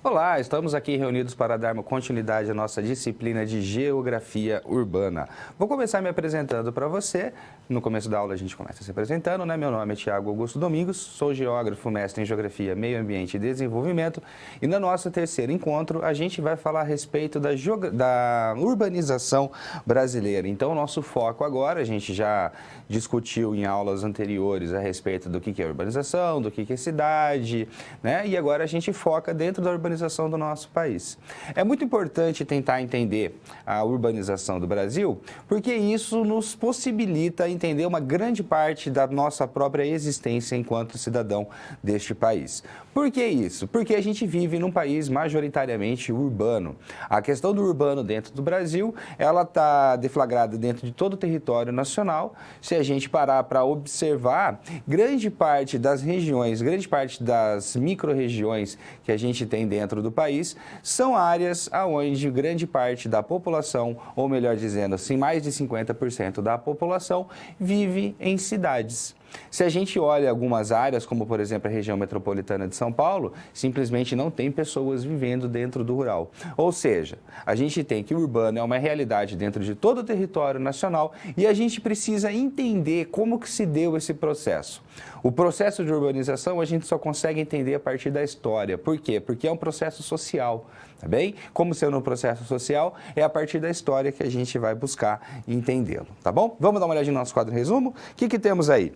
Olá, estamos aqui reunidos para darmos continuidade à nossa disciplina de Geografia Urbana. Vou começar me apresentando para você. No começo da aula a gente começa se apresentando, né? Meu nome é Thiago Augusto Domingos, sou geógrafo, mestre em Geografia, Meio Ambiente e Desenvolvimento. E no nosso terceiro encontro a gente vai falar a respeito da urbanização brasileira. Então o nosso foco agora, a gente já discutiu em aulas anteriores a respeito do que é urbanização, do que é cidade, né? E agora a gente foca dentro da urbanização do nosso país. É muito importante tentar entender a urbanização do Brasil, porque isso nos possibilita entender uma grande parte da nossa própria existência enquanto cidadão deste país. Por que isso? Porque a gente vive num país majoritariamente urbano. A questão do urbano dentro do Brasil, ela está deflagrada dentro de todo o território nacional. Se a gente parar para observar, grande parte das regiões, grande parte das micro-regiões que a gente tem dentro do país, são áreas onde grande parte da população, ou melhor dizendo, assim, mais de 50% da população, vive em cidades. Se a gente olha algumas áreas, como por exemplo a região metropolitana de São Paulo, simplesmente não tem pessoas vivendo dentro do rural. Ou seja, a gente tem que o urbano é uma realidade dentro de todo o território nacional e a gente precisa entender como que se deu esse processo. O processo de urbanização a gente só consegue entender a partir da história. Por quê? Porque é um processo social, tá bem? Como sendo um processo social, é a partir da história que a gente vai buscar entendê-lo, tá bom? Vamos dar uma olhadinha no nosso quadro resumo? O que temos aí?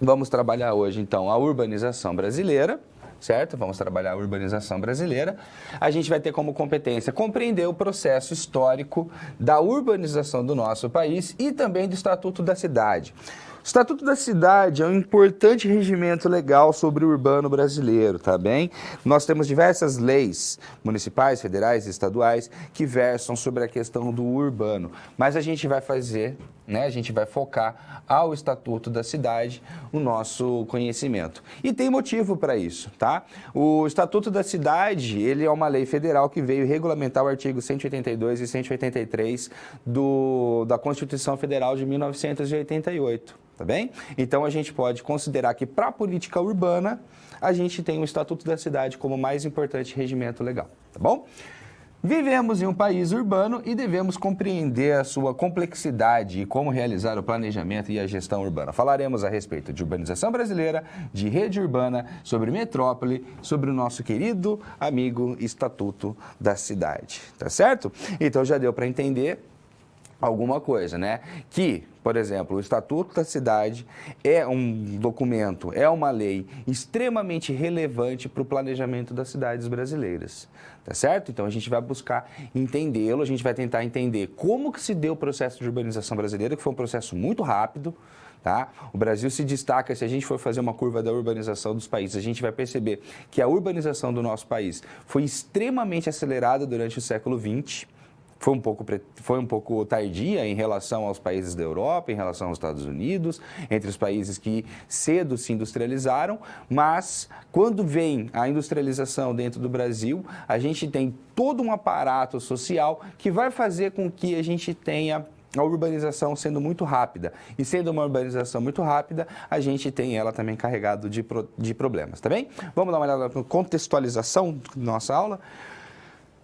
Vamos trabalhar hoje, então, a urbanização brasileira, certo? Vamos trabalhar a urbanização brasileira. A gente vai ter como competência compreender o processo histórico da urbanização do nosso país e também do Estatuto da Cidade. O Estatuto da Cidade é um importante regimento legal sobre o urbano brasileiro, tá bem? Nós temos diversas leis municipais, federais e estaduais que versam sobre a questão do urbano, mas a gente vai fazer, né? A gente vai focar ao Estatuto da Cidade o nosso conhecimento. E tem motivo para isso, tá? O Estatuto da Cidade, ele é uma lei federal que veio regulamentar o artigo 182 e 183 da Constituição Federal de 1988. Tá bem? Então, a gente pode considerar que, para a política urbana, a gente tem o Estatuto da Cidade como o mais importante regimento legal, tá bom? Vivemos em um país urbano e devemos compreender a sua complexidade e como realizar o planejamento e a gestão urbana. Falaremos a respeito de urbanização brasileira, de rede urbana, sobre metrópole, sobre o nosso querido amigo Estatuto da Cidade, tá certo? Então, já deu para entender alguma coisa, né? Que, por exemplo, o Estatuto da Cidade é um documento, é uma lei extremamente relevante para o planejamento das cidades brasileiras, tá certo? Então a gente vai buscar entendê-lo, a gente vai tentar entender como que se deu o processo de urbanização brasileira, que foi um processo muito rápido, tá? O Brasil se destaca, se a gente for fazer uma curva da urbanização dos países, a gente vai perceber que a urbanização do nosso país foi extremamente acelerada durante o século XX. Foi um pouco tardia em relação aos países da Europa, em relação aos Estados Unidos, entre os países que cedo se industrializaram, mas quando vem a industrialização dentro do Brasil, a gente tem todo um aparato social que vai fazer com que a gente tenha a urbanização sendo muito rápida. E sendo uma urbanização muito rápida, a gente tem ela também carregada de problemas, tá bem? Vamos dar uma olhada na contextualização da nossa aula.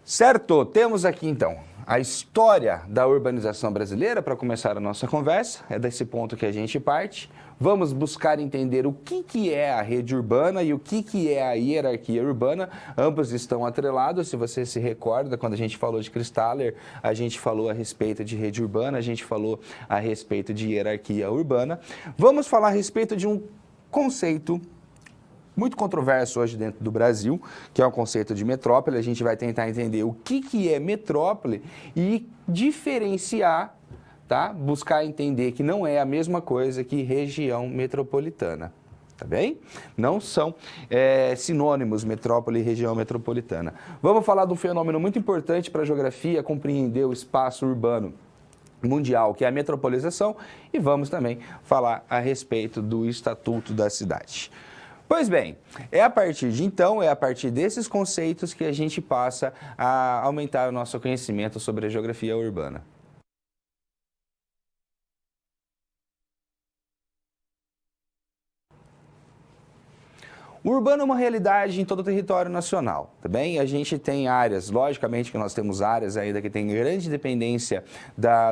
Certo, temos aqui então a história da urbanização brasileira para começar a nossa conversa, é desse ponto que a gente parte. Vamos buscar entender o que é a rede urbana e o que é a hierarquia urbana. Ambos estão atrelados, se você se recorda, quando a gente falou de Christaller, a gente falou a respeito de rede urbana, a gente falou a respeito de hierarquia urbana. Vamos falar a respeito de um conceito muito controverso hoje dentro do Brasil, que é o conceito de metrópole. A gente vai tentar entender o que é metrópole e diferenciar, tá? Buscar entender que não é a mesma coisa que região metropolitana, tá bem? Não são sinônimos metrópole e região metropolitana. Vamos falar de um fenômeno muito importante para a geografia, compreender o espaço urbano mundial, que é a metropolização, e vamos também falar a respeito do Estatuto da Cidade. Pois bem, é a partir desses conceitos que a gente passa a aumentar o nosso conhecimento sobre a geografia urbana. O urbano é uma realidade em todo o território nacional, tá bem? A gente tem áreas, logicamente que nós temos áreas ainda que têm grande dependência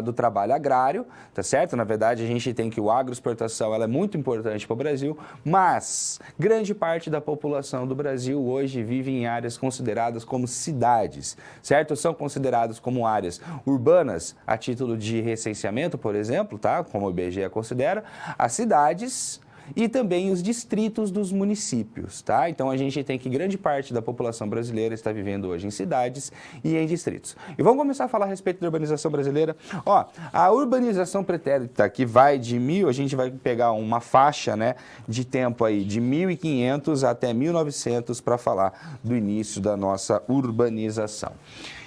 do trabalho agrário, tá certo? Na verdade, a gente tem que o agroexportação ela é muito importante para o Brasil, mas grande parte da população do Brasil hoje vive em áreas consideradas como cidades, certo? São consideradas como áreas urbanas a título de recenseamento, por exemplo, tá? Como o IBGE considera, as cidades e também os distritos dos municípios, tá? Então a gente tem que grande parte da população brasileira está vivendo hoje em cidades e em distritos. E vamos começar a falar a respeito da urbanização brasileira. Ó, a urbanização pretérita que vai de a gente vai pegar uma faixa, né, de tempo aí de 1500 até 1900 para falar do início da nossa urbanização.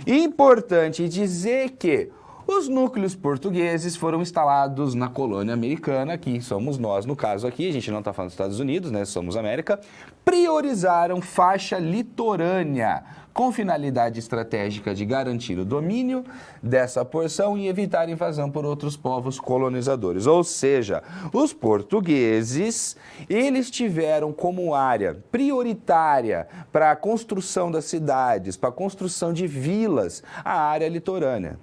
Importante dizer que os núcleos portugueses foram instalados na colônia americana, que somos nós no caso aqui, a gente não está falando dos Estados Unidos, né, somos América, priorizaram faixa litorânea, com finalidade estratégica de garantir o domínio dessa porção e evitar invasão por outros povos colonizadores. Ou seja, os portugueses, eles tiveram como área prioritária para a construção das cidades, para a construção de vilas, a área litorânea.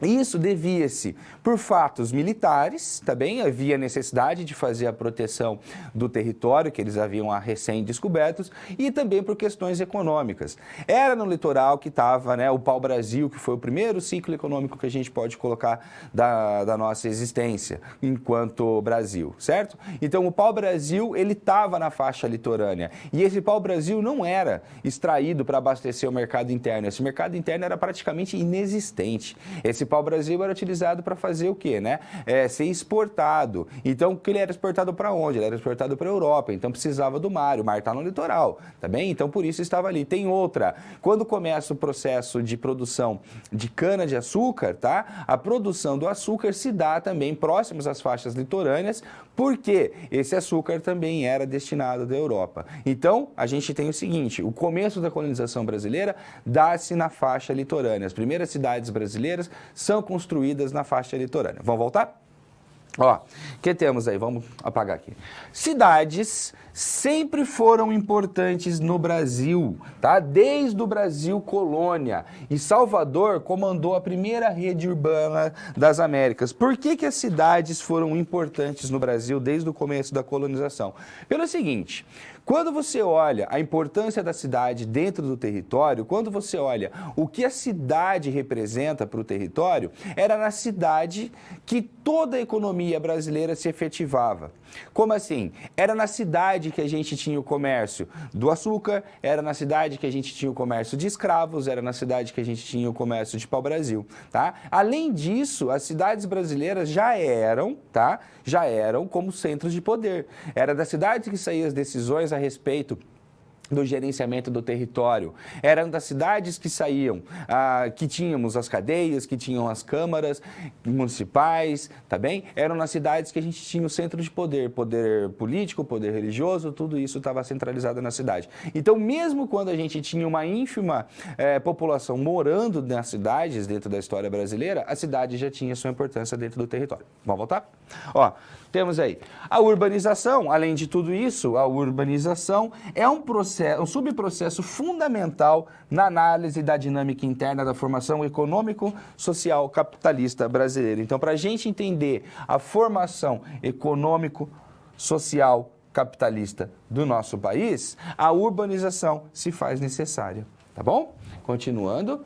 Isso devia-se por fatos militares, também havia necessidade de fazer a proteção do território que eles haviam recém-descobertos e também por questões econômicas. Era no litoral que estava, né, o pau-brasil, que foi o primeiro ciclo econômico que a gente pode colocar da nossa existência enquanto Brasil, certo? Então o pau-brasil, ele estava na faixa litorânea e esse pau-brasil não era extraído para abastecer o mercado interno, esse mercado interno era praticamente inexistente. Esse pau-brasil era utilizado para fazer o quê, né? Ser exportado. Então, que ele era exportado para onde? Ele era exportado para a Europa, então precisava do mar, o mar está no litoral, tá bem? Então, por isso estava ali. Tem outra, quando começa o processo de produção de cana-de-açúcar, tá? A produção do açúcar se dá também próximos às faixas litorâneas, porque esse açúcar também era destinado da Europa. Então, a gente tem o seguinte, o começo da colonização brasileira dá-se na faixa litorânea. As primeiras cidades brasileiras são construídas na faixa litorânea. Vamos voltar? Ó, o que temos aí? Vamos apagar aqui. Cidades sempre foram importantes no Brasil, tá? Desde o Brasil colônia. E Salvador comandou a primeira rede urbana das Américas. Por que as cidades foram importantes no Brasil desde o começo da colonização? Pelo seguinte, quando você olha a importância da cidade dentro do território, quando você olha o que a cidade representa para o território, era na cidade que toda a economia brasileira se efetivava. Como assim? Era na cidade que a gente tinha o comércio do açúcar, era na cidade que a gente tinha o comércio de escravos, era na cidade que a gente tinha o comércio de pau-brasil, tá? Além disso, as cidades brasileiras já eram, tá? Já eram como centros de poder. Era da cidade que saíam as decisões a respeito do gerenciamento do território. Eram das cidades que saíam, que tínhamos as cadeias, que tinham as câmaras municipais, tá bem? Eram nas cidades que a gente tinha o centro de poder, poder político, poder religioso, tudo isso estava centralizado na cidade. Então, mesmo quando a gente tinha uma ínfima população morando nas cidades, dentro da história brasileira, a cidade já tinha sua importância dentro do território. Vamos voltar? Ó, temos aí a urbanização. Além de tudo isso, a urbanização é um subprocesso fundamental na análise da dinâmica interna da formação econômico-social capitalista brasileira. Então, para a gente entender a formação econômico-social capitalista do nosso país, a urbanização se faz necessária, tá bom? Continuando.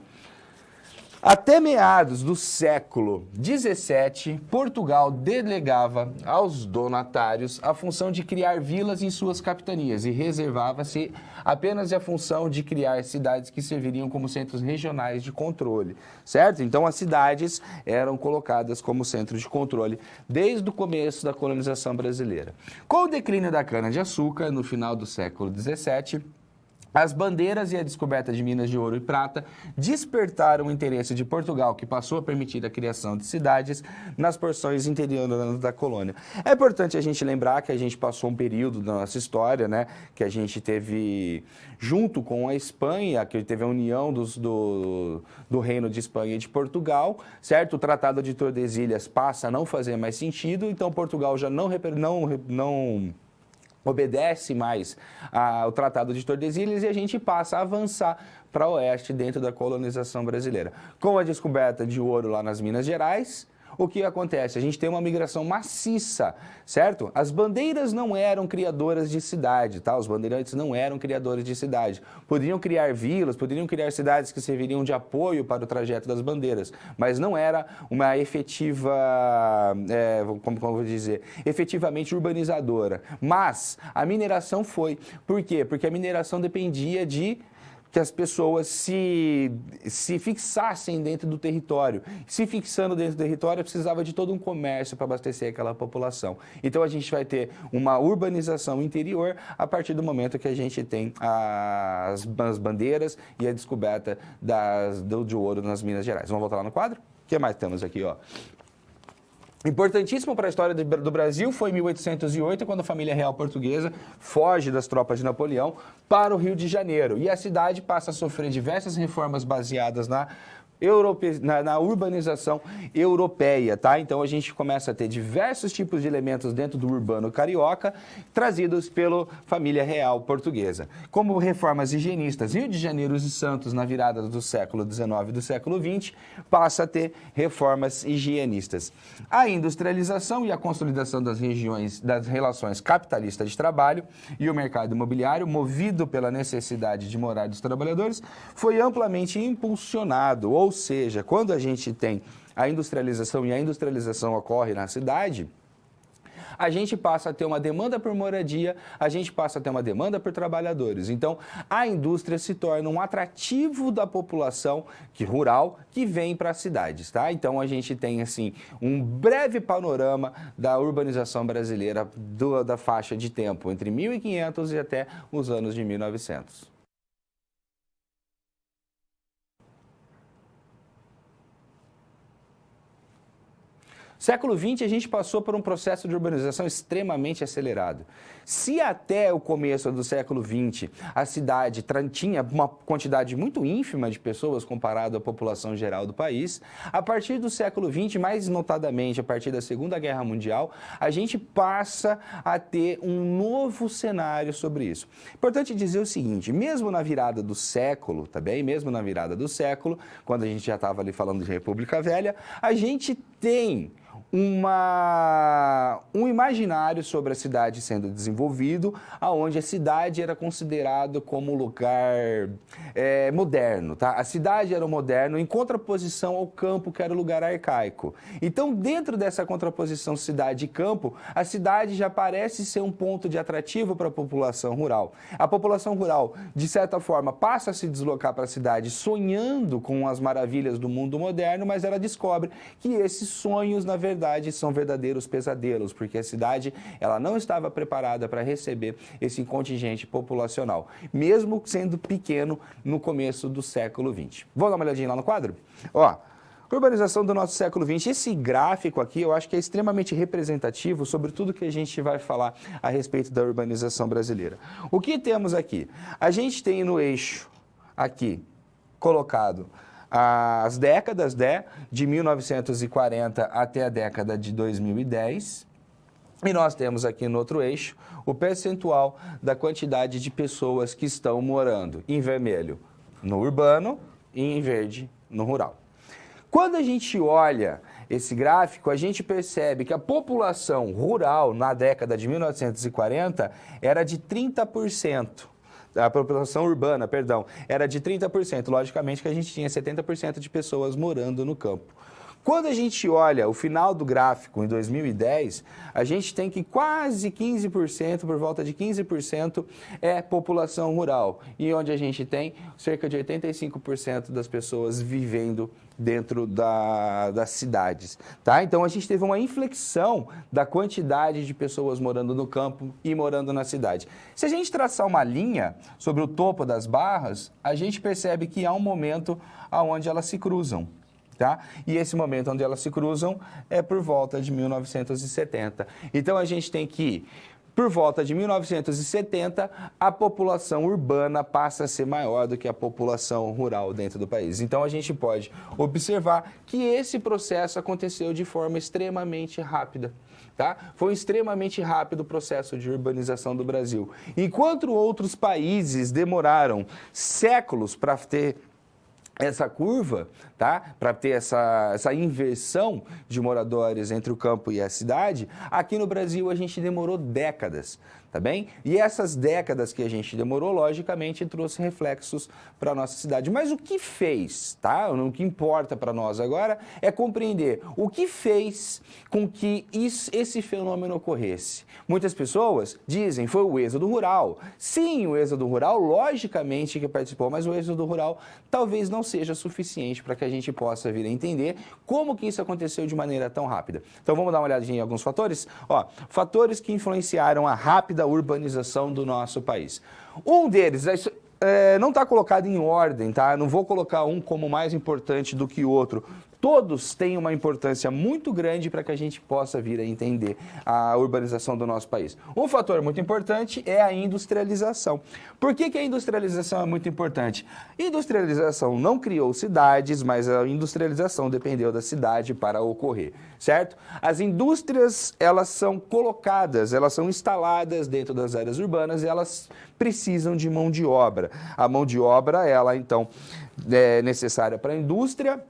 Até meados do século XVII, Portugal delegava aos donatários a função de criar vilas em suas capitanias e reservava-se apenas a função de criar cidades que serviriam como centros regionais de controle, certo? Então, as cidades eram colocadas como centro de controle desde o começo da colonização brasileira. Com o declínio da cana-de-açúcar, no final do século XVII, as bandeiras e a descoberta de minas de ouro e prata despertaram o interesse de Portugal, que passou a permitir a criação de cidades nas porções interiores da colônia. É importante a gente lembrar que a gente passou um período da nossa história, né, que a gente teve, junto com a Espanha, que teve a união do Reino de Espanha e de Portugal, certo? O Tratado de Tordesilhas passa a não fazer mais sentido, então Portugal já não obedece mais ao Tratado de Tordesilhas e a gente passa a avançar para o oeste dentro da colonização brasileira. Com a descoberta de ouro lá nas Minas Gerais, o que acontece? A gente tem uma migração maciça, certo? As bandeiras não eram criadoras de cidade, tá? Os bandeirantes não eram criadores de cidade. Poderiam criar vilas, poderiam criar cidades que serviriam de apoio para o trajeto das bandeiras, mas não era uma efetiva, como eu vou dizer, efetivamente urbanizadora. Mas a mineração foi. Por quê? Porque a mineração dependia de que as pessoas se fixassem dentro do território. Se fixando dentro do território, precisava de todo um comércio para abastecer aquela população. Então, a gente vai ter uma urbanização interior a partir do momento que a gente tem as bandeiras e a descoberta de ouro nas Minas Gerais. Vamos voltar lá no quadro? O que mais temos aqui, ó? Importantíssimo para a história do Brasil foi em 1808, quando a família real portuguesa foge das tropas de Napoleão para o Rio de Janeiro. E a cidade passa a sofrer diversas reformas baseadas na urbanização europeia, tá? Então a gente começa a ter diversos tipos de elementos dentro do urbano carioca trazidos pela família real portuguesa, como reformas higienistas. Rio de Janeiro e Santos, na virada do século XIX e do século XX, passa a ter reformas higienistas. A industrialização e a consolidação das relações capitalistas de trabalho e o mercado imobiliário, movido pela necessidade de morar dos trabalhadores, foi amplamente impulsionado, ou seja, quando a gente tem a industrialização e a industrialização ocorre na cidade, a gente passa a ter uma demanda por moradia, a gente passa a ter uma demanda por trabalhadores. Então, a indústria se torna um atrativo da população rural que vem para as cidades, tá? Então, a gente tem, assim, um breve panorama da urbanização brasileira da faixa de tempo entre 1500 e até os anos de 1900. Século XX, a gente passou por um processo de urbanização extremamente acelerado. Se até o começo do século XX a cidade tinha uma quantidade muito ínfima de pessoas comparado à população geral do país, a partir do século XX, mais notadamente a partir da Segunda Guerra Mundial, a gente passa a ter um novo cenário sobre isso. Importante dizer o seguinte, mesmo na virada do século, tá bem? Mesmo na virada do século, quando a gente já estava ali falando de República Velha, a gente tem um imaginário sobre a cidade sendo desenvolvido, aonde a cidade era considerado como lugar moderno, tá? A cidade era o moderno em contraposição ao campo, que era o lugar arcaico. Então, dentro dessa contraposição cidade e campo, a cidade já parece ser um ponto de atrativo para a população rural. A população rural, de certa forma, passa a se deslocar para a cidade sonhando com as maravilhas do mundo moderno, mas ela descobre que esses sonhos, na verdade, são verdadeiros pesadelos, porque a cidade ela não estava preparada para receber esse contingente populacional, mesmo sendo pequeno no começo do século XX. Vamos dar uma olhadinha lá no quadro? Ó, urbanização do nosso século XX. Esse gráfico aqui eu acho que é extremamente representativo sobre tudo que a gente vai falar a respeito da urbanização brasileira. O que temos aqui? A gente tem no eixo aqui colocado as décadas, de 1940 até a década de 2010. E nós temos aqui no outro eixo o percentual da quantidade de pessoas que estão morando em vermelho no urbano e em verde no rural. Quando a gente olha esse gráfico, a gente percebe que a população rural na década de 1940 era de 30%. A população urbana, perdão, era de 30%. Logicamente que a gente tinha 70% de pessoas morando no campo. Quando a gente olha o final do gráfico, em 2010, a gente tem que quase 15%, por volta de 15%, é população rural. E onde a gente tem cerca de 85% das pessoas vivendo dentro das cidades, tá? Então, a gente teve uma inflexão da quantidade de pessoas morando no campo e morando na cidade. Se a gente traçar uma linha sobre o topo das barras, a gente percebe que há um momento onde elas se cruzam. Tá? E esse momento onde elas se cruzam é por volta de 1970. Então, a gente tem que por volta de 1970, a população urbana passa a ser maior do que a população rural dentro do país. Então, a gente pode observar que esse processo aconteceu de forma extremamente rápida. Tá? Foi extremamente rápido o processo de urbanização do Brasil. Enquanto outros países demoraram séculos para ter essa curva, tá? Para ter essa inversão de moradores entre o campo e a cidade, aqui no Brasil a gente demorou décadas, tá bem? E essas décadas que a gente demorou, logicamente, trouxe reflexos para a nossa cidade. Mas o que fez, tá? O que importa para nós agora é compreender o que fez com que esse fenômeno ocorresse. Muitas pessoas dizem foi o êxodo rural. Sim, o êxodo rural, logicamente, que participou, mas o êxodo rural talvez não seja suficiente para que a gente possa vir a entender como que isso aconteceu de maneira tão rápida. Então vamos dar uma olhadinha em alguns fatores? Ó, fatores que influenciaram a rápida urbanização do nosso país. Um deles não está colocado em ordem, tá? Não vou colocar um como mais importante do que o outro. Todos têm uma importância muito grande para que a gente possa vir a entender a urbanização do nosso país. Um fator muito importante é a industrialização. Por que a industrialização é muito importante? Industrialização não criou cidades, mas a industrialização dependeu da cidade para ocorrer, certo? As indústrias, elas são colocadas, elas são instaladas dentro das áreas urbanas e elas precisam de mão de obra. A mão de obra, ela então é necessária para a indústria.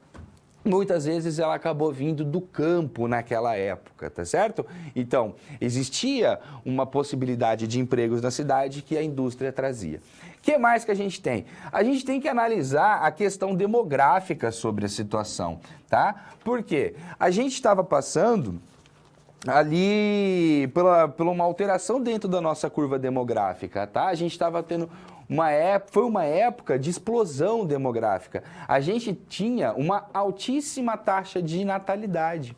Muitas vezes ela acabou vindo do campo naquela época, tá certo? Então, existia uma possibilidade de empregos na cidade que a indústria trazia. O que mais que a gente tem? A gente tem que analisar a questão demográfica sobre a situação, tá? Por quê? A gente estava passando ali por uma alteração dentro da nossa curva demográfica, tá? A gente estava tendo foi uma época de explosão demográfica. A gente tinha uma altíssima taxa de natalidade,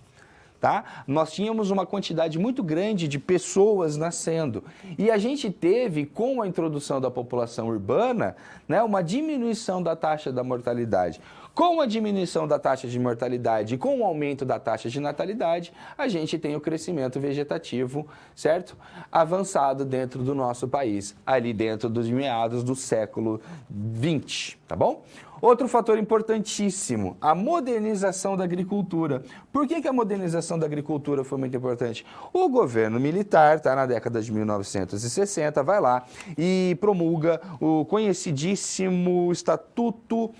tá? Nós tínhamos uma quantidade muito grande de pessoas nascendo. E a gente teve, com a introdução da população urbana, né, uma diminuição da taxa da mortalidade. Com a diminuição da taxa de mortalidade e com o aumento da taxa de natalidade, a gente tem o crescimento vegetativo, certo? Avançado dentro do nosso país, ali dentro dos meados do século XX, tá bom? Outro fator importantíssimo, a modernização da agricultura. Por que a modernização da agricultura foi muito importante? O governo militar, tá, na década de 1960, vai lá e promulga o conhecidíssimo Estatuto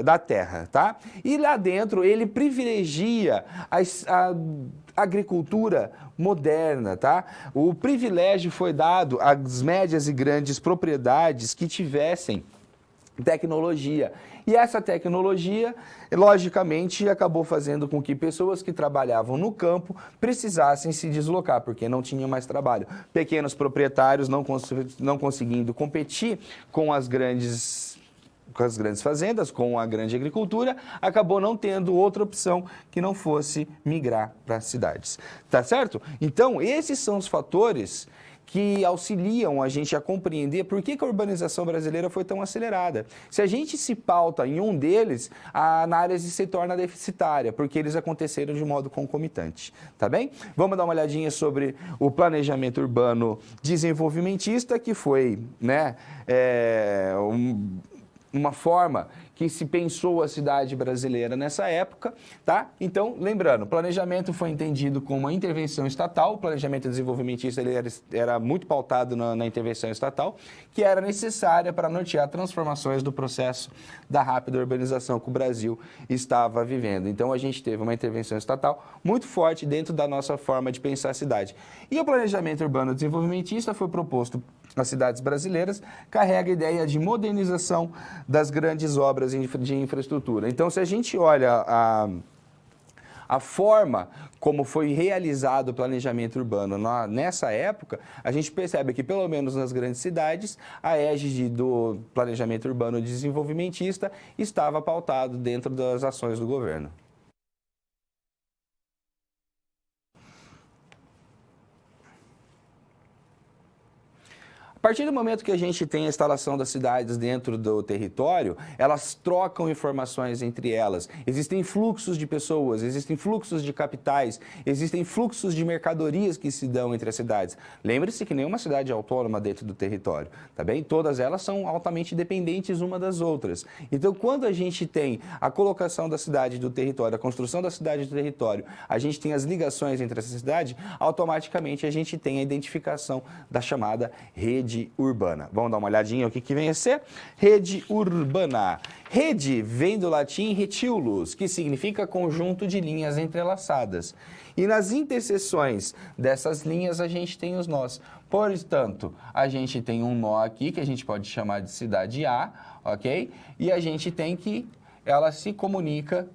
da Terra, tá? E lá dentro ele privilegia a agricultura moderna, tá? O privilégio foi dado às médias e grandes propriedades que tivessem tecnologia. E essa tecnologia, logicamente, acabou fazendo com que pessoas que trabalhavam no campo precisassem se deslocar, porque não tinham mais trabalho. Pequenos proprietários não conseguindo competir com as grandes fazendas, com a grande agricultura, acabou não tendo outra opção que não fosse migrar para as cidades. Tá certo? Então, esses são os fatores que auxiliam a gente a compreender por que a urbanização brasileira foi tão acelerada. Se a gente se pauta em um deles, a análise se torna deficitária, porque eles aconteceram de modo concomitante, tá bem? Vamos dar uma olhadinha sobre o planejamento urbano desenvolvimentista, que foi, né, uma forma que se pensou a cidade brasileira nessa época, tá? Então, lembrando, o planejamento foi entendido como uma intervenção estatal, o planejamento desenvolvimentista ele era muito pautado na intervenção estatal, que era necessária para nortear transformações do processo da rápida urbanização que o Brasil estava vivendo. Então, a gente teve uma intervenção estatal muito forte dentro da nossa forma de pensar a cidade. E o planejamento urbano desenvolvimentista foi proposto às cidades brasileiras, carrega a ideia de modernização das grandes obras de infraestrutura. Então, se a gente olha a forma como foi realizado o planejamento urbano nessa época, a gente percebe que, pelo menos nas grandes cidades, a égide do planejamento urbano desenvolvimentista estava pautado dentro das ações do governo. partir do momento que a gente tem a instalação das cidades dentro do território, elas trocam informações entre elas. Existem fluxos de pessoas, existem fluxos de capitais, existem fluxos de mercadorias que se dão entre as cidades. Lembre-se que nenhuma cidade é autônoma dentro do território, tá bem? Todas elas são altamente dependentes uma das outras. Então, quando a gente tem a colocação da cidade do território, a construção da cidade do território, a gente tem as ligações entre essa cidade, automaticamente a gente tem a identificação da chamada rede urbana. Vamos dar uma olhadinha o que vem a ser? Rede urbana. Rede vem do latim reticulus, que significa conjunto de linhas entrelaçadas. E nas interseções dessas linhas a gente tem os nós. Portanto, a gente tem um nó aqui que a gente pode chamar de cidade A, ok? E a gente tem que ela se comunica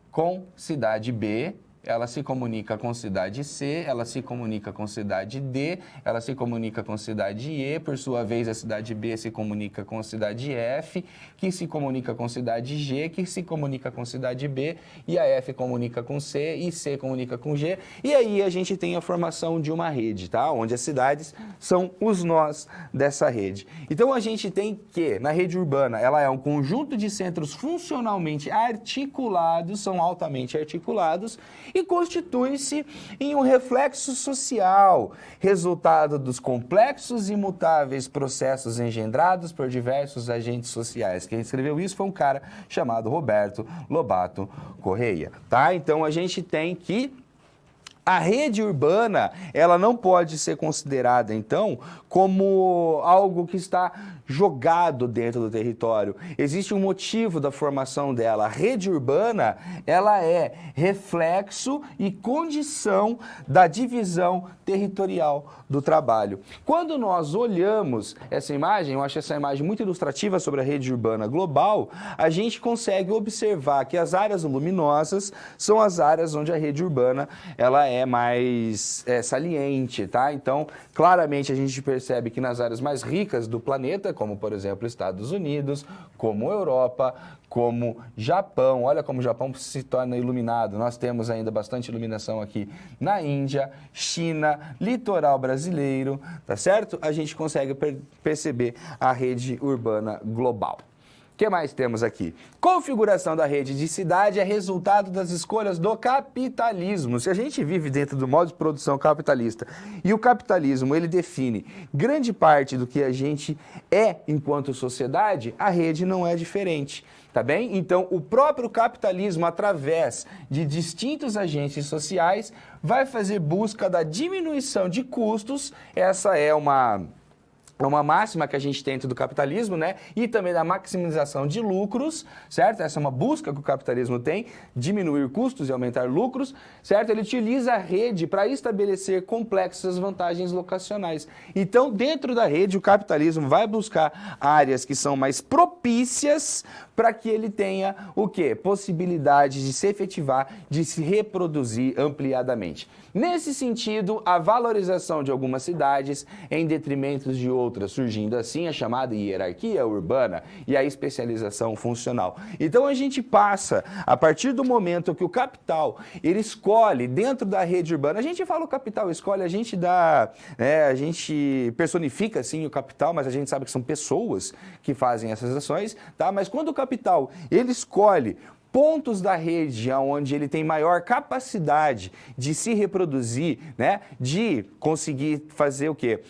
com cidade B, ela se comunica com cidade C, ela se comunica com cidade D, ela se comunica com cidade E, por sua vez a cidade B se comunica com a cidade F, que se comunica com cidade G, que se comunica com cidade B, e a F comunica com C, e C comunica com G, e aí a gente tem a formação de uma rede, tá? Onde as cidades são os nós dessa rede. Então a gente tem que, na rede urbana, ela é um conjunto de centros funcionalmente articulados, são altamente articulados, e constitui-se em um reflexo social, resultado dos complexos e imutáveis processos engendrados por diversos agentes sociais. Quem escreveu isso foi um cara chamado Roberto Lobato Correia, tá? Então a gente tem que a rede urbana, ela não pode ser considerada, então, como algo que está jogado dentro do território. Existe um motivo da formação dela. A rede urbana, ela é reflexo e condição da divisão territorial do trabalho. Quando nós olhamos essa imagem, eu acho essa imagem muito ilustrativa sobre a rede urbana global, a gente consegue observar que as áreas luminosas são as áreas onde a rede urbana, ela é mais saliente, tá? Então, claramente a gente percebe que nas áreas mais ricas do planeta, como por exemplo Estados Unidos, como Europa, como Japão, olha como o Japão se torna iluminado, nós temos ainda bastante iluminação aqui na Índia, China, litoral brasileiro, tá certo? A gente consegue perceber a rede urbana global. O que mais temos aqui? Configuração da rede de cidade é resultado das escolhas do capitalismo. Se a gente vive dentro do modo de produção capitalista e o capitalismo ele define grande parte do que a gente é enquanto sociedade, a rede não é diferente. Tá bem? Então, o próprio capitalismo, através de distintos agentes sociais, vai fazer busca da diminuição de custos. Essa é uma máxima que a gente tem dentro do capitalismo, né? E também da maximização de lucros, certo? Essa é uma busca que o capitalismo tem, diminuir custos e aumentar lucros, certo? Ele utiliza a rede para estabelecer complexas vantagens locacionais. Então, dentro da rede, o capitalismo vai buscar áreas que são mais propícias para que ele tenha o quê? Possibilidade de se efetivar, de se reproduzir ampliadamente. Nesse sentido, a valorização de algumas cidades em detrimento de outras, surgindo assim a chamada hierarquia urbana e a especialização funcional. Então a gente passa, a partir do momento que o capital, ele escolhe dentro da rede urbana, a gente fala o capital escolhe, a gente dá, a gente personifica assim o capital, mas a gente sabe que são pessoas que fazem essas ações, tá? Mas quando o capital, ele escolhe pontos da rede onde ele tem maior capacidade de se reproduzir, né? De conseguir fazer o quê?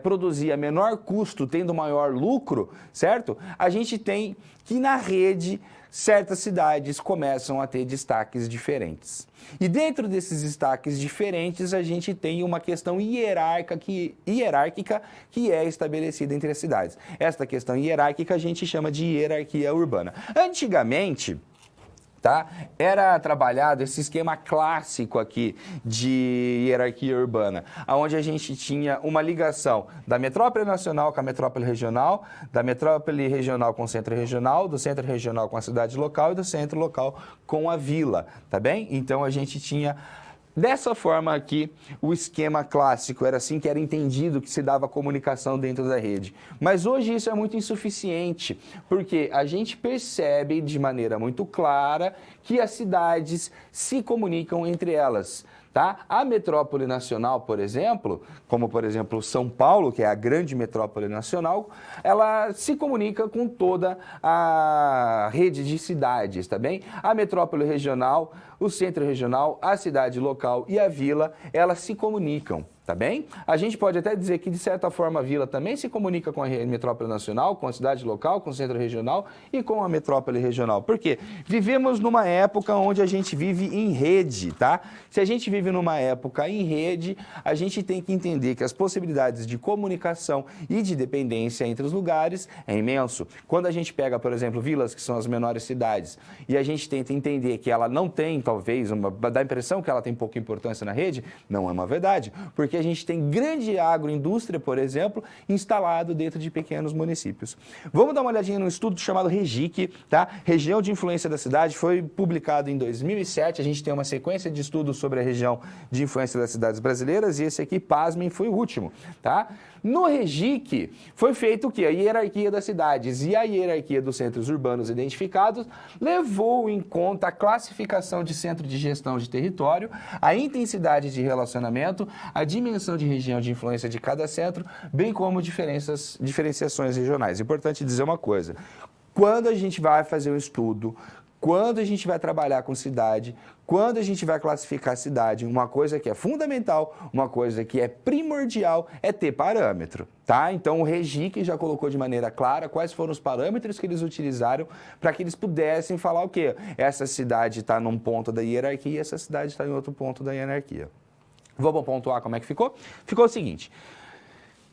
Produzir a menor custo, tendo maior lucro, certo? A gente tem que na rede certas cidades começam a ter destaques diferentes. E dentro desses destaques diferentes, a gente tem uma questão hierárquica que é estabelecida entre as cidades. Esta questão hierárquica a gente chama de hierarquia urbana. Antigamente, tá? Era trabalhado esse esquema clássico aqui de hierarquia urbana, onde a gente tinha uma ligação da metrópole nacional com a metrópole regional, da metrópole regional com o centro regional, do centro regional com a cidade local e do centro local com a vila, tá bem? Então a gente tinha dessa forma aqui, o esquema clássico era assim que era entendido que se dava comunicação dentro da rede. Mas hoje isso é muito insuficiente, porque a gente percebe de maneira muito clara que as cidades se comunicam entre elas, tá? A metrópole nacional, por exemplo, como por exemplo São Paulo, que é a grande metrópole nacional, ela se comunica com toda a rede de cidades, tá bem? A metrópole regional, o centro regional, a cidade local e a vila, elas se comunicam. Tá bem? A gente pode até dizer que, de certa forma, a vila também se comunica com a metrópole nacional, com a cidade local, com o centro regional e com a metrópole regional. Por quê? Vivemos numa época onde a gente vive em rede, tá? Se a gente vive numa época em rede, a gente tem que entender que as possibilidades de comunicação e de dependência entre os lugares é imenso. Quando a gente pega, por exemplo, vilas, que são as menores cidades, e a gente tenta entender que ela não tem, talvez, dá a impressão que ela tem pouca importância na rede, não é uma verdade, porque a gente tem grande agroindústria, por exemplo, instalado dentro de pequenos municípios. Vamos dar uma olhadinha num estudo chamado REGIC, tá? Região de Influência da Cidade, foi publicado em 2007, a gente tem uma sequência de estudos sobre a região de influência das cidades brasileiras e esse aqui, pasmem, foi o último, tá? No REGIC foi feito o quê? A hierarquia das cidades e a hierarquia dos centros urbanos identificados levou em conta a classificação de centro de gestão de território, a intensidade de relacionamento, a dimensão de região de influência de cada centro, bem como diferenciações regionais. Importante dizer uma coisa, quando a gente vai fazer um estudo, quando a gente vai trabalhar com cidade, quando a gente vai classificar a cidade, uma coisa que é fundamental, uma coisa que é primordial é ter parâmetro, tá? Então o REGIC já colocou de maneira clara quais foram os parâmetros que eles utilizaram para que eles pudessem falar o quê? Essa cidade está num ponto da hierarquia, essa cidade está em outro ponto da hierarquia. Vamos pontuar como é que ficou? Ficou o seguinte...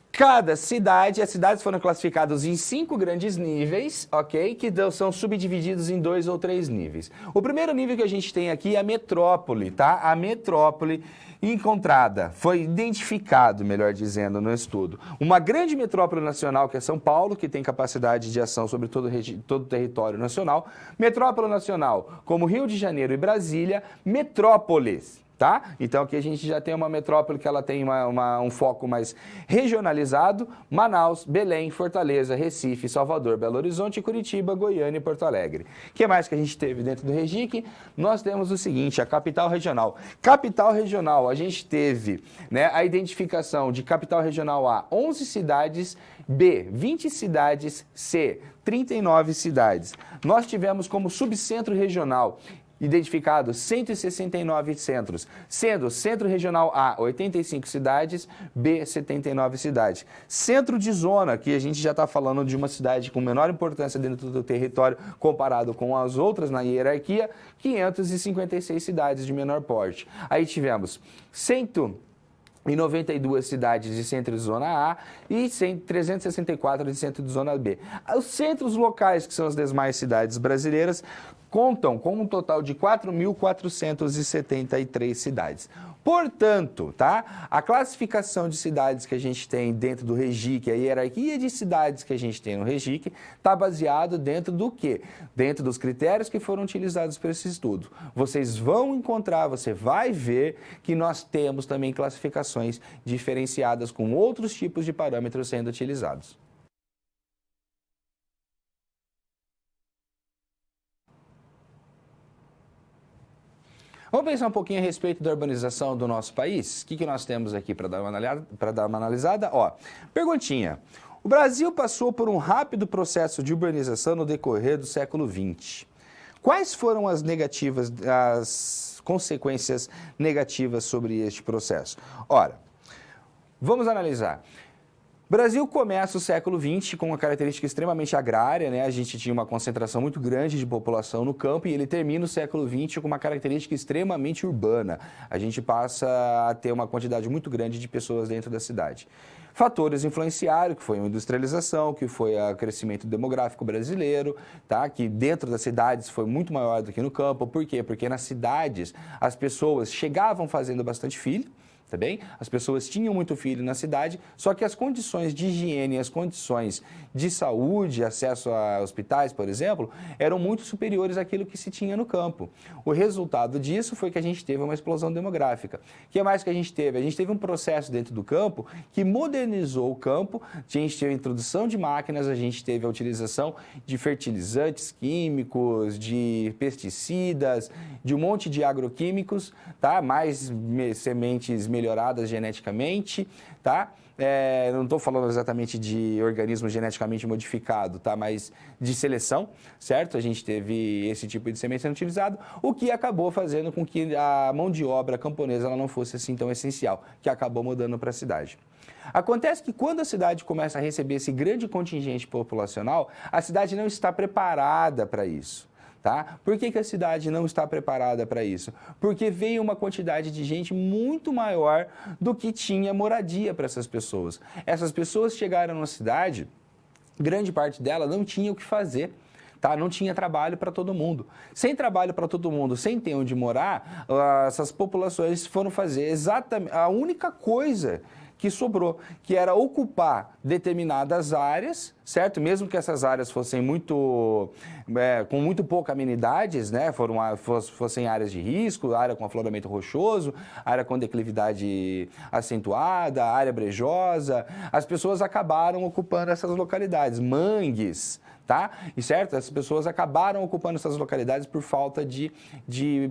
Cada cidade, as cidades foram classificadas em 5 grandes níveis, ok? Que são subdivididos em 2 ou 3 níveis. O primeiro nível que a gente tem aqui é a metrópole, tá? A metrópole encontrada, foi identificado, melhor dizendo, no estudo, uma grande metrópole nacional, que é São Paulo, que tem capacidade de ação sobre todo o território nacional. Metrópole nacional, como Rio de Janeiro e Brasília, metrópoles. Tá? Então aqui a gente já tem uma metrópole que ela tem um foco mais regionalizado, Manaus, Belém, Fortaleza, Recife, Salvador, Belo Horizonte, Curitiba, Goiânia e Porto Alegre. O que mais que a gente teve dentro do REGIC? Nós temos o seguinte, a capital regional. Capital regional, a gente teve, né, a identificação de capital regional A, 11 cidades, B, 20 cidades, C, 39 cidades. Nós tivemos como subcentro regional identificados 169 centros, sendo Centro Regional A, 85 cidades, B, 79 cidades. Centro de zona, que a gente já está falando de uma cidade com menor importância dentro do território comparado com as outras na hierarquia, 556 cidades de menor porte. Aí tivemos 192 cidades de centro de zona A e 364 de centro de zona B. Os centros locais, que são as demais cidades brasileiras, contam com um total de 4.473 cidades. Portanto, tá? A classificação de cidades que a gente tem dentro do REGIC, a hierarquia de cidades que a gente tem no REGIC, está baseado dentro do quê? Dentro dos critérios que foram utilizados para esse estudo. Vocês vão encontrar, você vai ver que nós temos também classificações diferenciadas com outros tipos de parâmetros sendo utilizados. Vamos pensar um pouquinho a respeito da urbanização do nosso país? O que nós temos aqui para dar uma analisada? Ó, perguntinha. O Brasil passou por um rápido processo de urbanização no decorrer do século XX. Quais foram as consequências negativas sobre este processo? Ora, vamos analisar. O Brasil começa o século XX com uma característica extremamente agrária, né? A gente tinha uma concentração muito grande de população no campo e ele termina o século XX com uma característica extremamente urbana. A gente passa a ter uma quantidade muito grande de pessoas dentro da cidade. Fatores influenciaram, que foi a industrialização, que foi o crescimento demográfico brasileiro, tá? Que dentro das cidades foi muito maior do que no campo. Por quê? Porque nas cidades as pessoas chegavam fazendo bastante filho, tá bem? As pessoas tinham muito filho na cidade, só que as condições de higiene, as condições de saúde, acesso a hospitais, por exemplo, eram muito superiores àquilo que se tinha no campo. O resultado disso foi que a gente teve uma explosão demográfica. O que mais que a gente teve? A gente teve um processo dentro do campo que modernizou o campo, a gente teve a introdução de máquinas, a gente teve a utilização de fertilizantes químicos, de pesticidas, de um monte de agroquímicos, tá? Mais sementes melhoradas geneticamente, tá? Não estou falando exatamente de organismo geneticamente modificado, tá? Mas de seleção, certo? A gente teve esse tipo de semente sendo utilizado, o que acabou fazendo com que a mão de obra camponesa ela não fosse assim tão essencial, que acabou mudando para a cidade. Acontece que quando a cidade começa a receber esse grande contingente populacional, a cidade não está preparada para isso. Tá? Por que a cidade não está preparada para isso? Porque veio uma quantidade de gente muito maior do que tinha moradia para essas pessoas. Essas pessoas chegaram na cidade, grande parte dela não tinha o que fazer. Tá? Não tinha trabalho para todo mundo. Sem trabalho para todo mundo, sem ter onde morar, essas populações foram fazer exatamente a única coisa que sobrou, que era ocupar determinadas áreas, certo? Mesmo que essas áreas fossem com muito pouca amenidades, né? Fossem áreas de risco, área com afloramento rochoso, área com declividade acentuada, área brejosa, as pessoas acabaram ocupando essas localidades, mangues, tá? E certo? As pessoas acabaram ocupando essas localidades por falta de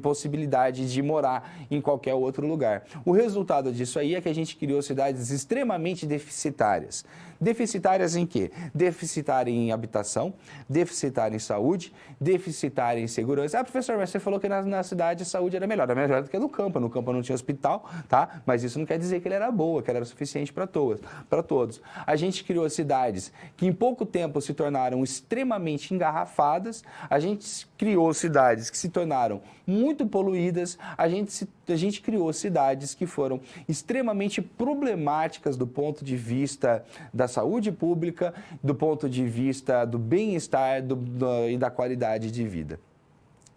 possibilidade de morar em qualquer outro lugar. O resultado disso aí é que a gente criou cidades extremamente deficitárias. Deficitárias em quê? Deficitária em habitação, deficitária em saúde, deficitária em segurança. Ah, professor, mas você falou que na cidade a saúde era melhor do que no campo. No campo não tinha hospital, tá? Mas isso não quer dizer que ele era boa, que ela era suficiente para todos. A gente criou cidades que em pouco tempo se tornaram extremamente engarrafadas, a gente criou cidades que se tornaram muito poluídas, a gente criou cidades que foram extremamente problemáticas do ponto de vista da saúde pública, do ponto de vista do bem-estar e da qualidade de vida.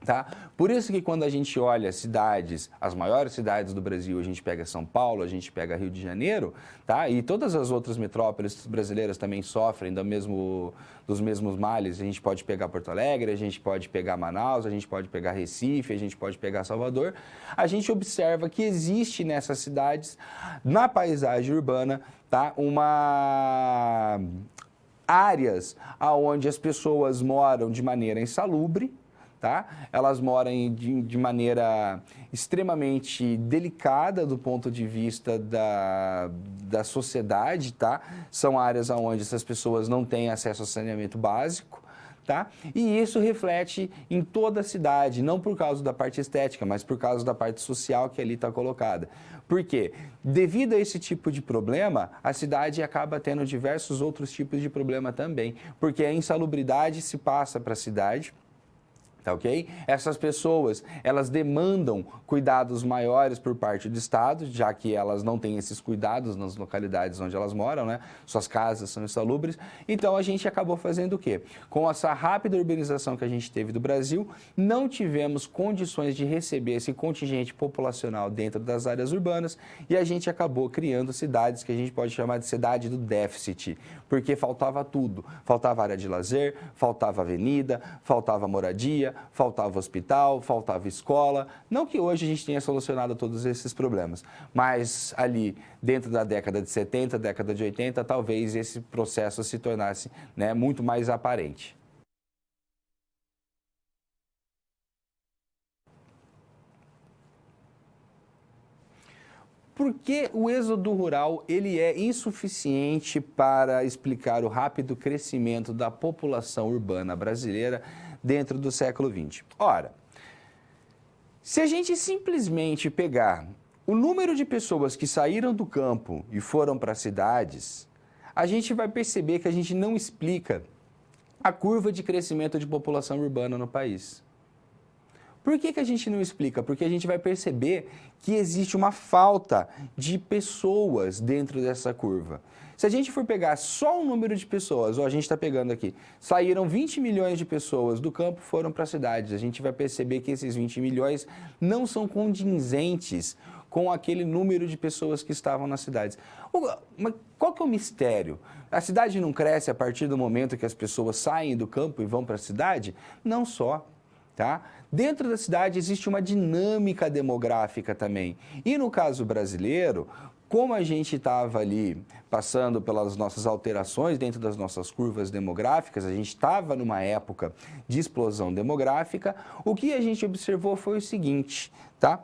Tá? Por isso que quando a gente olha cidades, as maiores cidades do Brasil, a gente pega São Paulo, a gente pega Rio de Janeiro, tá? E todas as outras metrópoles brasileiras também sofrem dos mesmos males. A gente pode pegar Porto Alegre, a gente pode pegar Manaus, a gente pode pegar Recife, a gente pode pegar Salvador. A gente observa que existe nessas cidades, na paisagem urbana, tá? Áreas onde as pessoas moram de maneira insalubre, tá? Elas moram de maneira extremamente delicada do ponto de vista da sociedade, tá? São áreas onde essas pessoas não têm acesso ao saneamento básico, tá? E isso reflete em toda a cidade, não por causa da parte estética, mas por causa da parte social que ali está colocada. Por quê? Devido a esse tipo de problema, a cidade acaba tendo diversos outros tipos de problema também, porque a insalubridade se passa para a cidade. Tá ok? Essas pessoas, elas demandam cuidados maiores por parte do Estado, já que elas não têm esses cuidados nas localidades onde elas moram, né? Suas casas são insalubres. Então, a gente acabou fazendo o quê? Com essa rápida urbanização que a gente teve do Brasil, não tivemos condições de receber esse contingente populacional dentro das áreas urbanas e a gente acabou criando cidades que a gente pode chamar de cidade do déficit, porque faltava tudo. Faltava área de lazer, faltava avenida, faltava moradia, faltava hospital, faltava escola. Não que hoje a gente tenha solucionado todos esses problemas, mas ali dentro da década de 70, década de 80, talvez esse processo se tornasse, né, muito mais aparente. Por que o êxodo rural ele é insuficiente para explicar o rápido crescimento da população urbana brasileira dentro do século XX? Ora, se a gente simplesmente pegar o número de pessoas que saíram do campo e foram para as cidades, a gente vai perceber que a gente não explica a curva de crescimento de população urbana no país. Por que a gente não explica? Porque a gente vai perceber que existe uma falta de pessoas dentro dessa curva. Se a gente for pegar só o número de pessoas, a gente está pegando aqui, saíram 20 milhões de pessoas do campo, foram para as cidades. A gente vai perceber que esses 20 milhões não são condizentes com aquele número de pessoas que estavam nas cidades. Mas qual que é o mistério? A cidade não cresce a partir do momento que as pessoas saem do campo e vão para a cidade? Não só. Tá? Dentro da cidade existe uma dinâmica demográfica também. E no caso brasileiro, como a gente estava ali passando pelas nossas alterações dentro das nossas curvas demográficas, a gente estava numa época de explosão demográfica, o que a gente observou foi o seguinte, tá?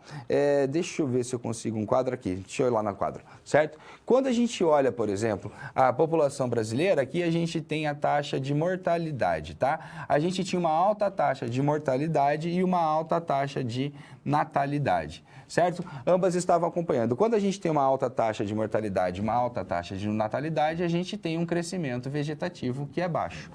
Deixa eu ver se eu consigo um quadro aqui, deixa eu ir lá no quadro, certo? Quando a gente olha, por exemplo, a população brasileira, aqui a gente tem a taxa de mortalidade, tá? A gente tinha uma alta taxa de mortalidade e uma alta taxa de natalidade, certo? Ambas estavam acompanhando. Quando a gente tem uma alta taxa de mortalidade e uma alta taxa de natalidade, a gente tem um crescimento vegetativo que é baixo.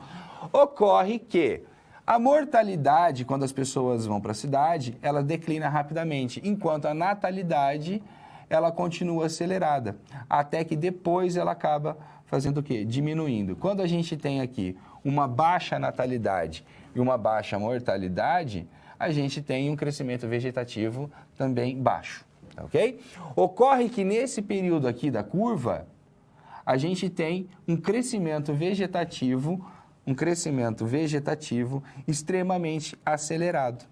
Ocorre que a mortalidade, quando as pessoas vão para a cidade, ela declina rapidamente, enquanto a natalidade, ela continua acelerada, até que depois ela acaba fazendo o quê? Diminuindo. Quando a gente tem aqui uma baixa natalidade e uma baixa mortalidade, a gente tem um crescimento vegetativo também baixo, ok? Ocorre que nesse período aqui da curva, a gente tem um crescimento vegetativo extremamente acelerado.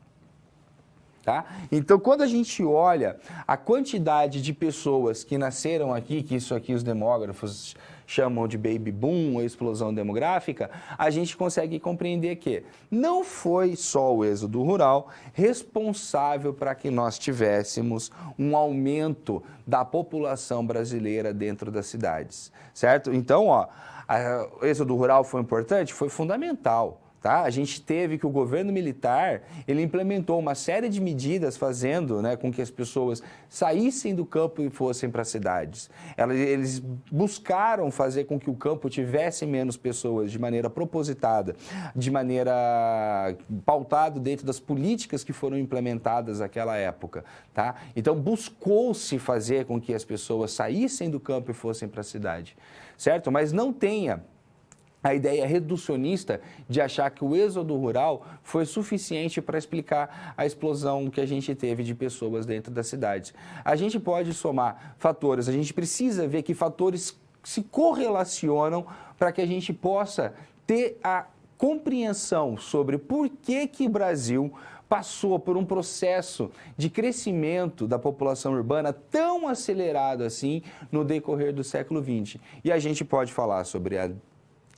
Tá? Então, quando a gente olha a quantidade de pessoas que nasceram aqui, que isso aqui os demógrafos chamam de baby boom, a explosão demográfica, a gente consegue compreender que não foi só o êxodo rural responsável para que nós tivéssemos um aumento da população brasileira dentro das cidades, certo? Então, o êxodo rural foi importante? Foi fundamental. Tá? A gente teve que o governo militar, ele implementou uma série de medidas fazendo, né, com que as pessoas saíssem do campo e fossem para as cidades. Eles buscaram fazer com que o campo tivesse menos pessoas de maneira propositada, de maneira pautada dentro das políticas que foram implementadas naquela época. Tá? Então, buscou-se fazer com que as pessoas saíssem do campo e fossem para a cidade, certo? Mas não tenha a ideia reducionista de achar que o êxodo rural foi suficiente para explicar a explosão que a gente teve de pessoas dentro das cidades. A gente pode somar fatores, a gente precisa ver que fatores se correlacionam para que a gente possa ter a compreensão sobre por que o Brasil passou por um processo de crescimento da população urbana tão acelerado assim no decorrer do século XX. E a gente pode falar sobre a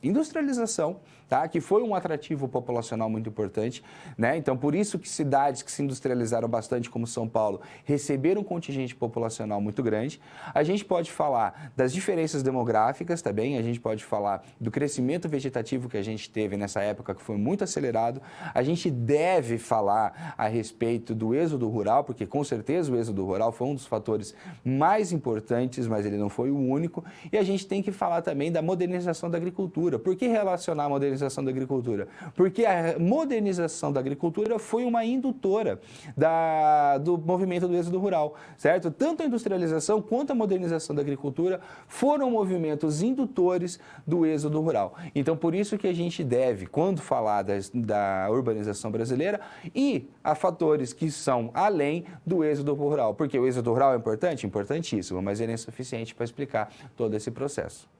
industrialização, tá? Que foi um atrativo populacional muito importante, né? Então, por isso que cidades que se industrializaram bastante, como São Paulo, receberam um contingente populacional muito grande. A gente pode falar das diferenças demográficas também, a gente pode falar do crescimento vegetativo que a gente teve nessa época, que foi muito acelerado. A gente deve falar a respeito do êxodo rural, porque com certeza o êxodo rural foi um dos fatores mais importantes, mas ele não foi o único. E a gente tem que falar também da modernização da agricultura. Por que relacionar a modernização da agricultura? Porque a modernização da agricultura foi uma indutora do movimento do êxodo rural, certo? Tanto a industrialização quanto a modernização da agricultura foram movimentos indutores do êxodo rural. Então, por isso que a gente deve, quando falar da urbanização brasileira, ir a fatores que são além do êxodo rural. Porque o êxodo rural é importante? Importantíssimo, mas ele é insuficiente para explicar todo esse processo.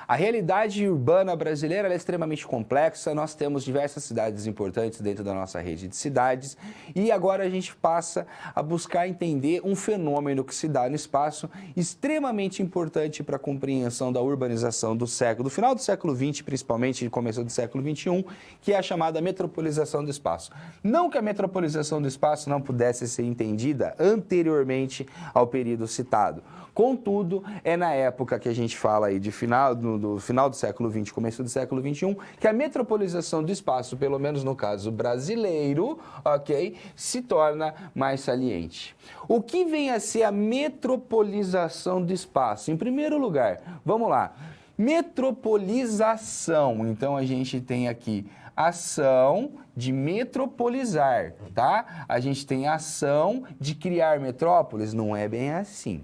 A realidade urbana brasileira é extremamente complexa, nós temos diversas cidades importantes dentro da nossa rede de cidades e agora a gente passa a buscar entender um fenômeno que se dá no espaço extremamente importante para a compreensão da urbanização do final do século XX, principalmente no começo do século XXI, que é a chamada metropolização do espaço. Não que a metropolização do espaço não pudesse ser entendida anteriormente ao período citado. Contudo, é na época que a gente fala aí do final do século XX, começo do século XXI, que a metropolização do espaço, pelo menos no caso brasileiro, ok, se torna mais saliente. O que vem a ser a metropolização do espaço? Em primeiro lugar, vamos lá, metropolização, então a gente tem aqui ação de metropolizar, tá? A gente tem ação de criar metrópoles, não é bem assim.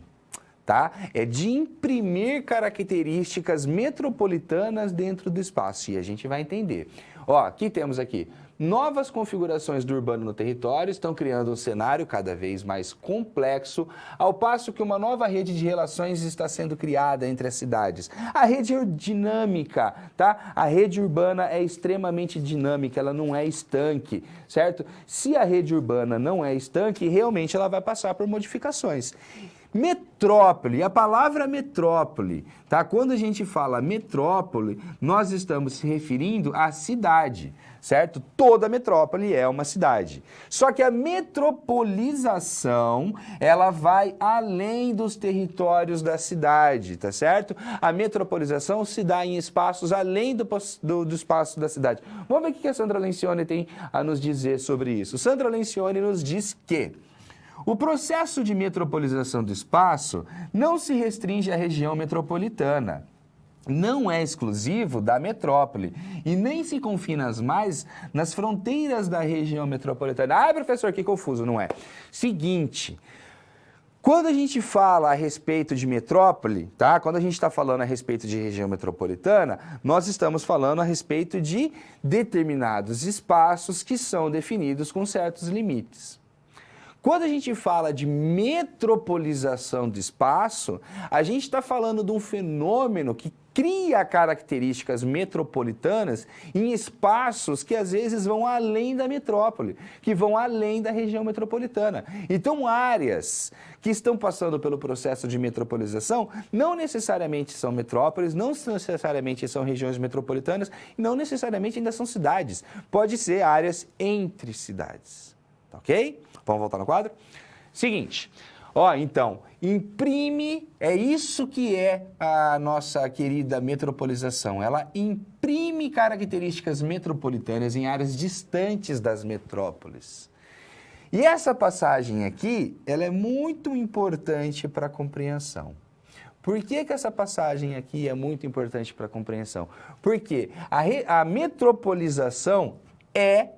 tá? É de imprimir características metropolitanas dentro do espaço, e a gente vai entender. Ó, aqui temos aqui, novas configurações do urbano no território estão criando um cenário cada vez mais complexo, ao passo que uma nova rede de relações está sendo criada entre as cidades. A rede é dinâmica, tá? A rede urbana é extremamente dinâmica, ela não é estanque, certo? Se a rede urbana não é estanque, realmente ela vai passar por modificações. Metrópole, a palavra metrópole, tá? Quando a gente fala metrópole, nós estamos se referindo à cidade, certo? Toda metrópole é uma cidade. Só que a metropolização, ela vai além dos territórios da cidade, tá certo? A metropolização se dá em espaços além do espaço da cidade. Vamos ver o que a Sandra Lencioni tem a nos dizer sobre isso. Sandra Lencioni nos diz que o processo de metropolização do espaço não se restringe à região metropolitana. Não é exclusivo da metrópole e nem se confina mais nas fronteiras da região metropolitana. Ah, professor, que confuso, não é? Seguinte, quando a gente fala a respeito de metrópole, tá? Quando a gente está falando a respeito de região metropolitana, nós estamos falando a respeito de determinados espaços que são definidos com certos limites. Quando a gente fala de metropolização do espaço, a gente está falando de um fenômeno que cria características metropolitanas em espaços que às vezes vão além da metrópole, que vão além da região metropolitana. Então, áreas que estão passando pelo processo de metropolização não necessariamente são metrópoles, não necessariamente são regiões metropolitanas, não necessariamente ainda são cidades. Pode ser áreas entre cidades, ok? Vamos voltar no quadro? Seguinte, ó, então, imprime, é isso que é a nossa querida metropolização. Ela imprime características metropolitanas em áreas distantes das metrópoles. E essa passagem aqui, ela é muito importante para a compreensão. Por que essa passagem aqui é muito importante para a compreensão? Porque a metropolização é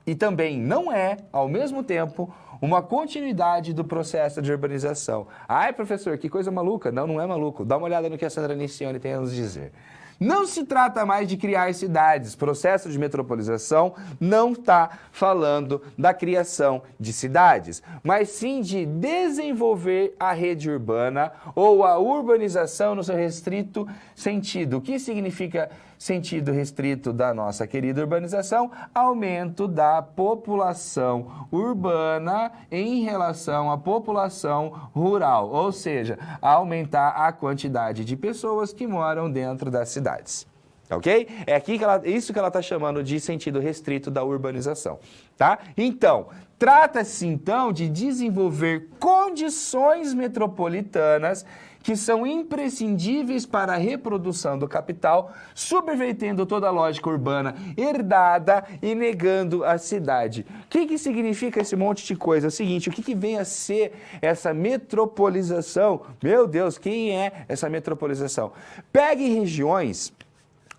e também não é, ao mesmo tempo, uma continuidade do processo de urbanização. Ai, professor, que coisa maluca. Não, não é maluco. Dá uma olhada no que a Sandra Lencioni tem a nos dizer. Não se trata mais de criar cidades. Processo de metropolização não está falando da criação de cidades, mas sim de desenvolver a rede urbana ou a urbanização no seu restrito sentido. O que significa sentido restrito da nossa querida urbanização? Aumento da população urbana em relação à população rural, ou seja, aumentar a quantidade de pessoas que moram dentro das cidades. Ok? É aqui isso que ela está chamando de sentido restrito da urbanização, tá? Então, trata-se então de desenvolver condições metropolitanas que são imprescindíveis para a reprodução do capital, subvertendo toda a lógica urbana herdada e negando a cidade. O que significa esse monte de coisa? É o seguinte, o que vem a ser essa metropolização? Meu Deus, quem é essa metropolização? Pegue regiões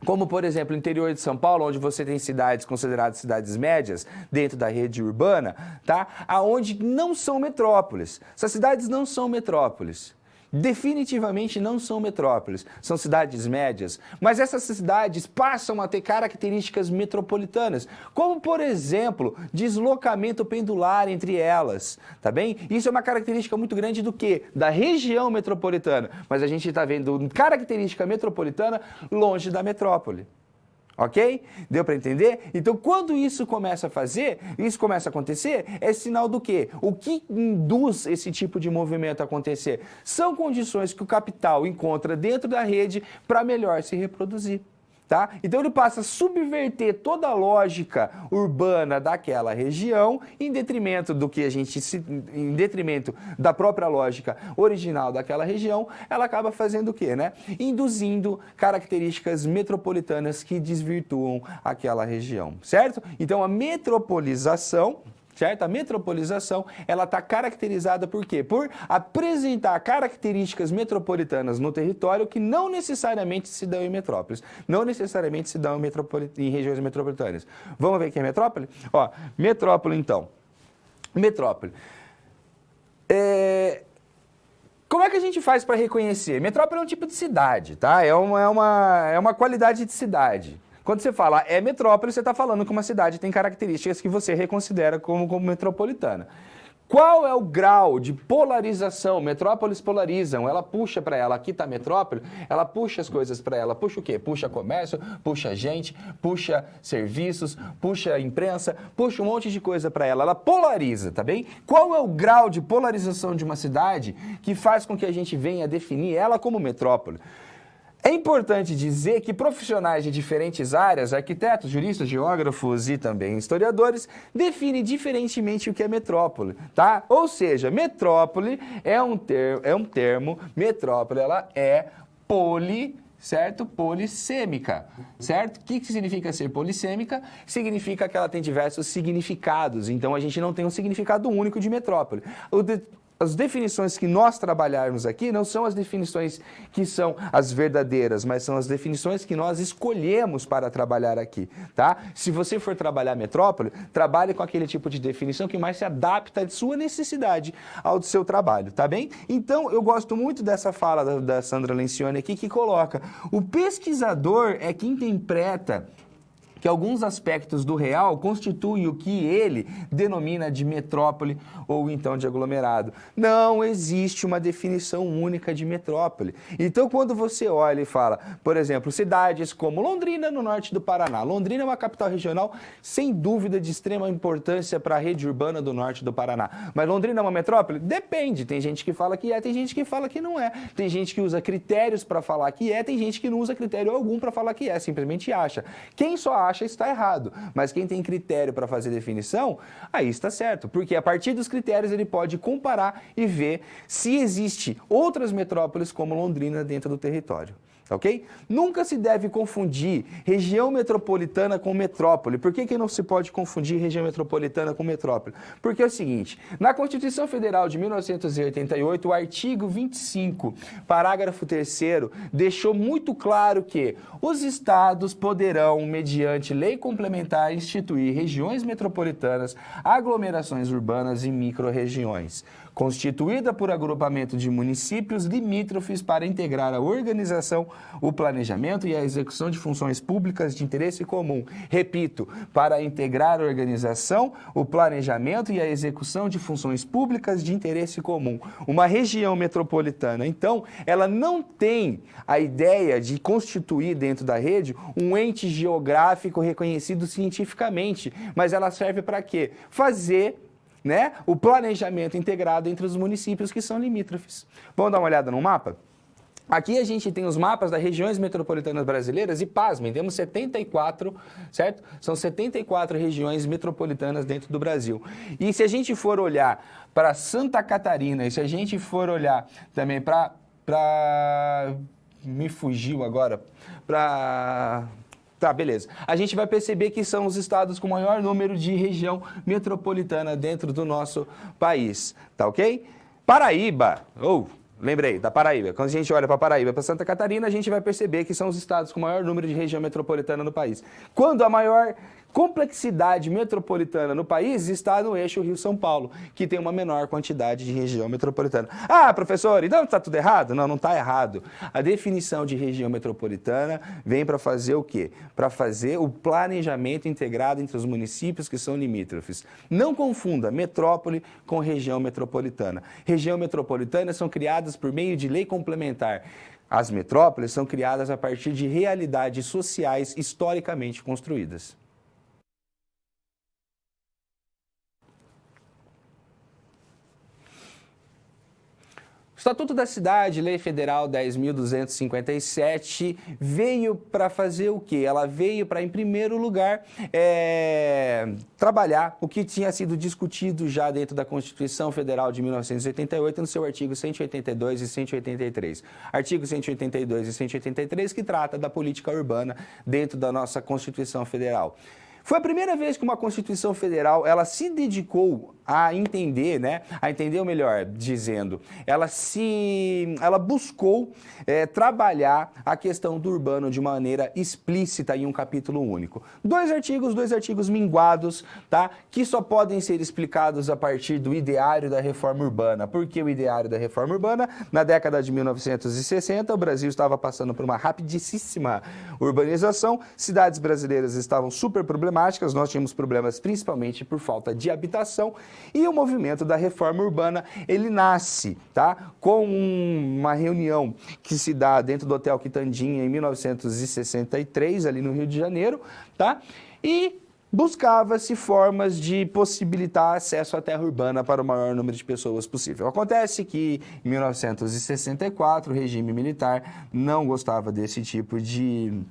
como, por exemplo, o interior de São Paulo, onde você tem cidades consideradas cidades médias dentro da rede urbana, tá? Aonde não são metrópoles. Essas cidades não são metrópoles. Definitivamente não são metrópoles, são cidades médias, mas essas cidades passam a ter características metropolitanas, como, por exemplo, deslocamento pendular entre elas, tá bem? Isso é uma característica muito grande do quê? Da região metropolitana, mas a gente está vendo característica metropolitana longe da metrópole. Ok? Deu para entender? Então, quando isso começa a acontecer, é sinal do quê? O que induz esse tipo de movimento a acontecer? São condições que o capital encontra dentro da rede para melhor se reproduzir. Tá? Então ele passa a subverter toda a lógica urbana daquela região em detrimento em detrimento da própria lógica original daquela região, ela acaba fazendo o quê, né? Induzindo características metropolitanas que desvirtuam aquela região, certo? Então a metropolização, certo? A metropolização, ela está caracterizada por quê? Por apresentar características metropolitanas no território que não necessariamente se dão em metrópoles, não necessariamente se dão em regiões metropolitanas. Vamos ver o que é metrópole? Ó, metrópole, então. Metrópole. Como é que a gente faz para reconhecer? Metrópole é um tipo de cidade, tá? É uma qualidade de cidade. Quando você fala é metrópole, você está falando que uma cidade tem características que você reconsidera como metropolitana. Qual é o grau de polarização? Metrópoles polarizam, ela puxa para ela, aqui está a metrópole, ela puxa as coisas para ela. Puxa o quê? Puxa comércio, puxa gente, puxa serviços, puxa imprensa, puxa um monte de coisa para ela. Ela polariza, tá bem? Qual é o grau de polarização de uma cidade que faz com que a gente venha definir ela como metrópole? É importante dizer que profissionais de diferentes áreas, arquitetos, juristas, geógrafos e também historiadores, definem diferentemente o que é metrópole, tá? Ou seja, metrópole é um termo, metrópole ela é certo? Polissêmica, certo? O que significa ser polissêmica? Significa que ela tem diversos significados, então a gente não tem um significado único de metrópole. As definições que nós trabalharmos aqui não são as definições que são as verdadeiras, mas são as definições que nós escolhemos para trabalhar aqui, tá? Se você for trabalhar metrópole, trabalhe com aquele tipo de definição que mais se adapta à sua necessidade ao seu trabalho, tá bem? Então, eu gosto muito dessa fala da Sandra Lencioni aqui, que coloca: o pesquisador é quem interpreta que alguns aspectos do real constituem o que ele denomina de metrópole ou então de aglomerado. Não existe uma definição única de metrópole. Então, quando você olha e fala, por exemplo, cidades como Londrina, no norte do Paraná. Londrina é uma capital regional, sem dúvida, de extrema importância para a rede urbana do norte do Paraná. Mas Londrina é uma metrópole? Depende. Tem gente que fala que é, tem gente que fala que não é. Tem gente que usa critérios para falar que é, tem gente que não usa critério algum para falar que é, simplesmente acha. Quem só acha está errado, mas quem tem critério para fazer definição, aí está certo, porque a partir dos critérios ele pode comparar e ver se existe outras metrópoles como Londrina dentro do território. Ok? Nunca se deve confundir região metropolitana com metrópole. Por que não se pode confundir região metropolitana com metrópole? Porque é o seguinte, na Constituição Federal de 1988, o artigo 25, parágrafo 3º, deixou muito claro que os estados poderão, mediante lei complementar, instituir regiões metropolitanas, aglomerações urbanas e micro-regiões, constituída por agrupamento de municípios limítrofes para integrar a organização, o planejamento e a execução de funções públicas de interesse comum. Repito, para integrar a organização, o planejamento e a execução de funções públicas de interesse comum. Uma região metropolitana, então, ela não tem a ideia de constituir dentro da rede um ente geográfico reconhecido cientificamente, mas ela serve para quê? Fazer o planejamento integrado entre os municípios que são limítrofes. Vamos dar uma olhada no mapa? Aqui a gente tem os mapas das regiões metropolitanas brasileiras e, pasmem, temos 74, certo? São 74 regiões metropolitanas dentro do Brasil. E se a gente for olhar para Santa Catarina, e se a gente for olhar também para... Me fugiu agora. Tá, beleza. A gente vai perceber que são os estados com maior número de região metropolitana dentro do nosso país, tá ok? Paraíba, lembrei, da Paraíba. Quando a gente olha para Paraíba, para Santa Catarina, a gente vai perceber que são os estados com maior número de região metropolitana no país. Quando a maior complexidade metropolitana no país está no eixo Rio-São Paulo, que tem uma menor quantidade de região metropolitana. Ah, professor, então está tudo errado? Não, não está errado. A definição de região metropolitana vem para fazer o quê? Para fazer o planejamento integrado entre os municípios que são limítrofes. Não confunda metrópole com região metropolitana. Região metropolitana são criadas por meio de lei complementar. As metrópoles são criadas a partir de realidades sociais historicamente construídas. Estatuto da Cidade, Lei Federal 10.257, veio para fazer o quê? Ela veio para, em primeiro lugar, trabalhar o que tinha sido discutido já dentro da Constituição Federal de 1988, no seu artigo 182 e 183. Artigo 182 e 183, que trata da política urbana dentro da nossa Constituição Federal. Foi a primeira vez que uma Constituição Federal ela se dedicou a entender, né? A entender, ou melhor, dizendo, ela buscou trabalhar a questão do urbano de maneira explícita em um capítulo único. Dois artigos minguados, tá? Que só podem ser explicados a partir do ideário da reforma urbana. Por que o ideário da reforma urbana? Na década de 1960, o Brasil estava passando por uma rapidíssima urbanização, cidades brasileiras estavam super problemáticas, nós tínhamos problemas principalmente por falta de habitação, e o movimento da reforma urbana, ele nasce, tá? Com uma reunião que se dá dentro do Hotel Quitandinha em 1963, ali no Rio de Janeiro, tá? E buscava-se formas de possibilitar acesso à terra urbana para o maior número de pessoas possível. Acontece que, em 1964, o regime militar não gostava desse tipo de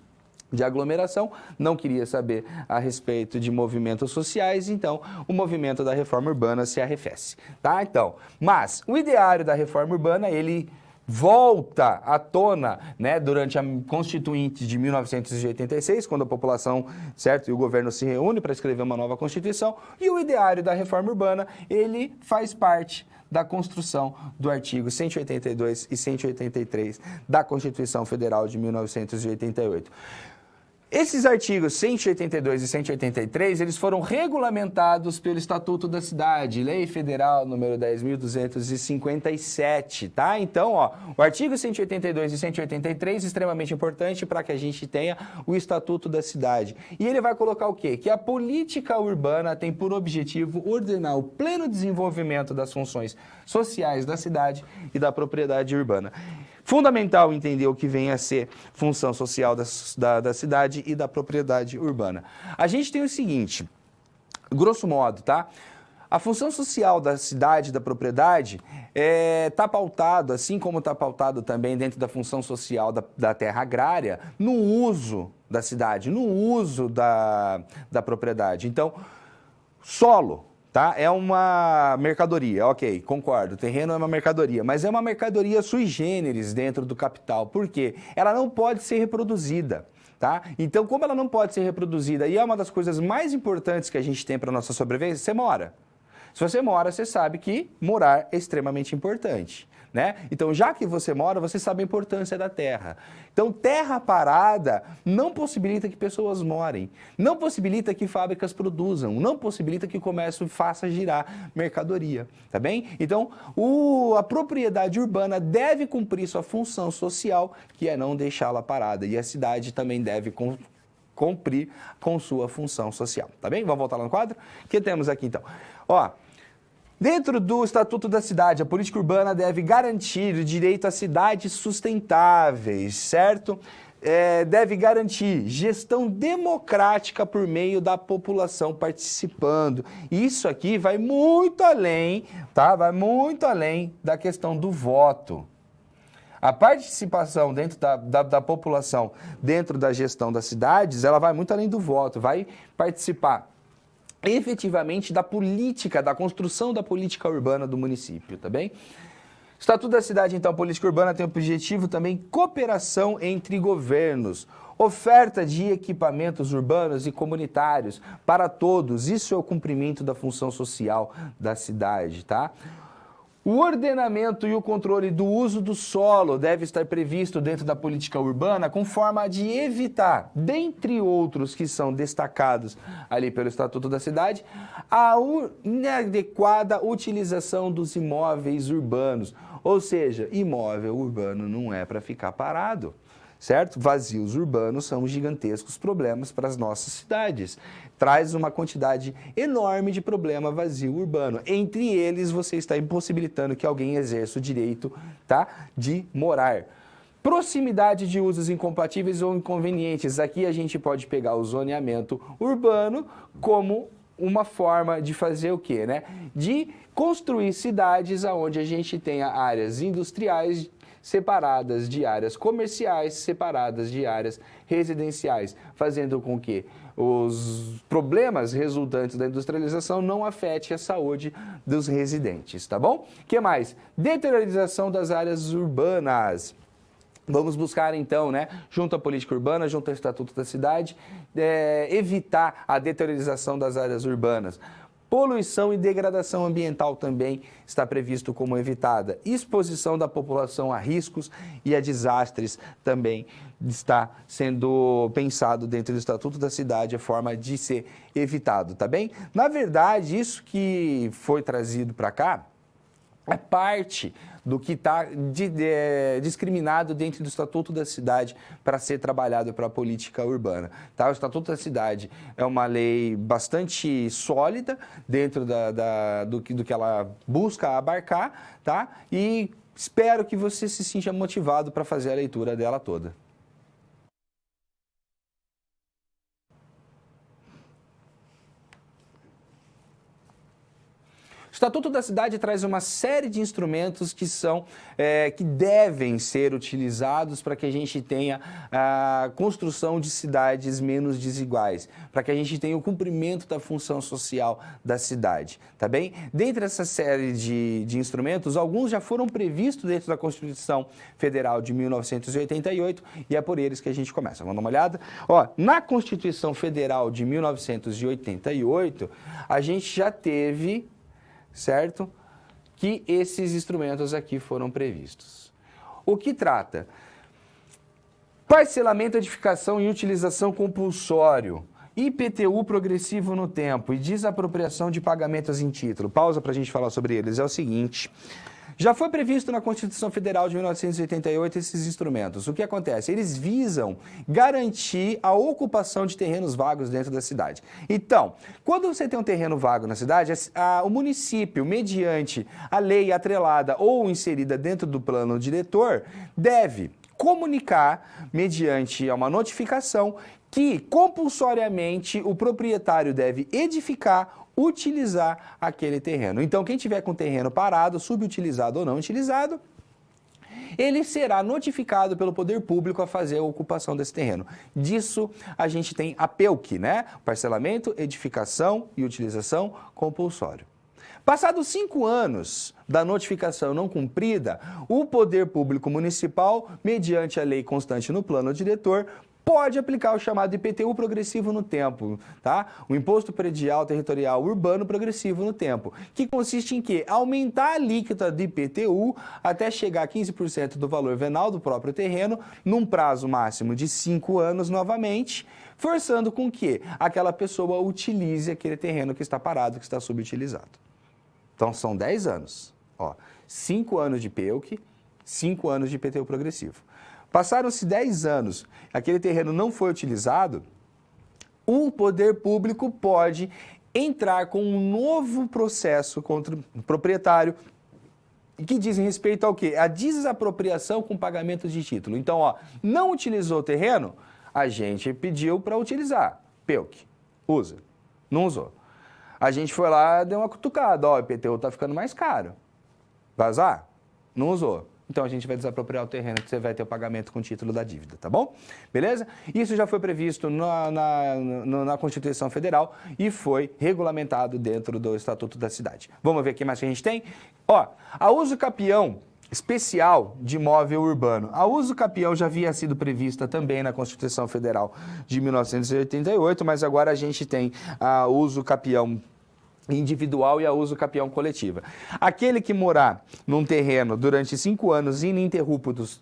aglomeração, não queria saber a respeito de movimentos sociais, então o movimento da reforma urbana se arrefece, tá? Então, mas o ideário da reforma urbana, ele volta à tona, né, durante a Constituinte de 1986, quando a população, certo, e o governo se reúne para escrever uma nova Constituição, e o ideário da reforma urbana, ele faz parte da construção do artigo 182 e 183 da Constituição Federal de 1988. Esses artigos 182 e 183, eles foram regulamentados pelo Estatuto da Cidade, Lei Federal número 10.257, tá? Então, ó, o artigo 182 e 183 é extremamente importante para que a gente tenha o Estatuto da Cidade. E ele vai colocar o quê? Que a política urbana tem por objetivo ordenar o pleno desenvolvimento das funções sociais da cidade e da propriedade urbana. Fundamental entender o que vem a ser função social da cidade e da propriedade urbana. A gente tem o seguinte, grosso modo, tá? A função social da cidade e da propriedade está pautado, assim como está pautado também dentro da função social da terra agrária, no uso da cidade, no uso da propriedade. Então, solo, tá? É uma mercadoria, ok, concordo, o terreno é uma mercadoria, mas é uma mercadoria sui generis dentro do capital, por quê? Ela não pode ser reproduzida, tá? Então, como ela não pode ser reproduzida, e é uma das coisas mais importantes que a gente tem para a nossa sobrevivência, você mora. Se você mora, você sabe que morar é extremamente importante, né? Então, já que você mora, você sabe a importância da terra. Então, terra parada não possibilita que pessoas morem, não possibilita que fábricas produzam, não possibilita que o comércio faça girar mercadoria, tá bem? Então, a propriedade urbana deve cumprir sua função social, que é não deixá-la parada, e a cidade também deve cumprir com sua função social, tá bem? Vamos voltar lá no quadro? O que temos aqui, então? Ó, dentro do Estatuto da Cidade, a política urbana deve garantir o direito a cidades sustentáveis, certo? Deve garantir gestão democrática por meio da população participando. Isso aqui vai muito além, tá? Vai muito além da questão do voto. A participação dentro da população, dentro da gestão das cidades, ela vai muito além do voto, vai participar efetivamente da política, da construção da política urbana do município, tá bem? Estatuto da Cidade, então, a política urbana tem o objetivo também cooperação entre governos, oferta de equipamentos urbanos e comunitários para todos, isso é o cumprimento da função social da cidade, tá? O ordenamento e o controle do uso do solo deve estar previsto dentro da política urbana com forma de evitar, dentre outros que são destacados ali pelo Estatuto da Cidade, a inadequada utilização dos imóveis urbanos. Ou seja, imóvel urbano não é para ficar parado, certo? Vazios urbanos são gigantescos problemas para as nossas cidades. Traz uma quantidade enorme de problema vazio urbano. Entre eles, você está impossibilitando que alguém exerça o direito, tá, de morar. Proximidade de usos incompatíveis ou inconvenientes. Aqui a gente pode pegar o zoneamento urbano como uma forma de fazer o quê, né? De construir cidades onde a gente tenha áreas industriais separadas de áreas comerciais, separadas de áreas residenciais, fazendo com que os problemas resultantes da industrialização não afetem a saúde dos residentes, tá bom? O que mais? Deteriorização das áreas urbanas. Vamos buscar, então, né, junto à política urbana, junto ao Estatuto da Cidade, evitar a deteriorização das áreas urbanas. Poluição e degradação ambiental também está previsto como evitada. Exposição da população a riscos e a desastres também está sendo pensado dentro do Estatuto da Cidade a forma de ser evitado, tá bem? Na verdade, isso que foi trazido para cá é parte do que está discriminado dentro do Estatuto da Cidade para ser trabalhado para a política urbana. Tá? O Estatuto da Cidade é uma lei bastante sólida dentro do que ela busca abarcar, tá? E espero que você se sinta motivado para fazer a leitura dela toda. O Estatuto da Cidade traz uma série de instrumentos que devem ser utilizados para que a gente tenha a construção de cidades menos desiguais, para que a gente tenha o cumprimento da função social da cidade, tá bem? Dentre essa série de instrumentos, alguns já foram previstos dentro da Constituição Federal de 1988 e é por eles que a gente começa. Vamos dar uma olhada? Ó, na Constituição Federal de 1988, a gente já teve, certo? Que esses instrumentos aqui foram previstos. O que trata? Parcelamento, edificação e utilização compulsório, IPTU progressivo no tempo e desapropriação de pagamentos em título. Pausa para a gente falar sobre eles. É o seguinte: já foi previsto na Constituição Federal de 1988 esses instrumentos. O que acontece? Eles visam garantir a ocupação de terrenos vagos dentro da cidade. Então, quando você tem um terreno vago na cidade, o município, mediante a lei atrelada ou inserida dentro do plano diretor, deve comunicar, mediante uma notificação, que compulsoriamente o proprietário deve edificar, utilizar aquele terreno. Então, quem tiver com o terreno parado, subutilizado ou não utilizado, ele será notificado pelo poder público a fazer a ocupação desse terreno. Disso, a gente tem a PEUC, né? Parcelamento, edificação e utilização compulsório. Passados 5 anos da notificação não cumprida, o poder público municipal, mediante a lei constante no plano diretor, pode aplicar o chamado IPTU progressivo no tempo, tá? O Imposto Predial Territorial Urbano Progressivo no tempo, que consiste em quê? Aumentar a alíquota do IPTU até chegar a 15% do valor venal do próprio terreno, num prazo máximo de 5 anos novamente, forçando com que aquela pessoa utilize aquele terreno que está parado, que está subutilizado. Então, são 10 anos. Ó, 5 anos de PEUC, 5 anos de IPTU progressivo. Passaram-se 10 anos, aquele terreno não foi utilizado, o poder público pode entrar com um novo processo contra o proprietário, que diz respeito ao quê? A desapropriação com pagamento de título. Então, ó, não utilizou o terreno, a gente pediu para utilizar. PEUC, usa. Não usou. A gente foi lá, deu uma cutucada, ó, o IPTU está ficando mais caro. Vazar? Não usou. Então, a gente vai desapropriar o terreno que você vai ter o pagamento com o título da dívida, tá bom? Beleza? Isso já foi previsto na Constituição Federal e foi regulamentado dentro do Estatuto da Cidade. Vamos ver o que mais que a gente tem? Ó, a uso capião especial de imóvel urbano. A uso capião já havia sido prevista também na Constituição Federal de 1988, mas agora a gente tem a uso capião individual e a uso capião coletiva. Aquele que morar num terreno durante 5 anos ininterruptos,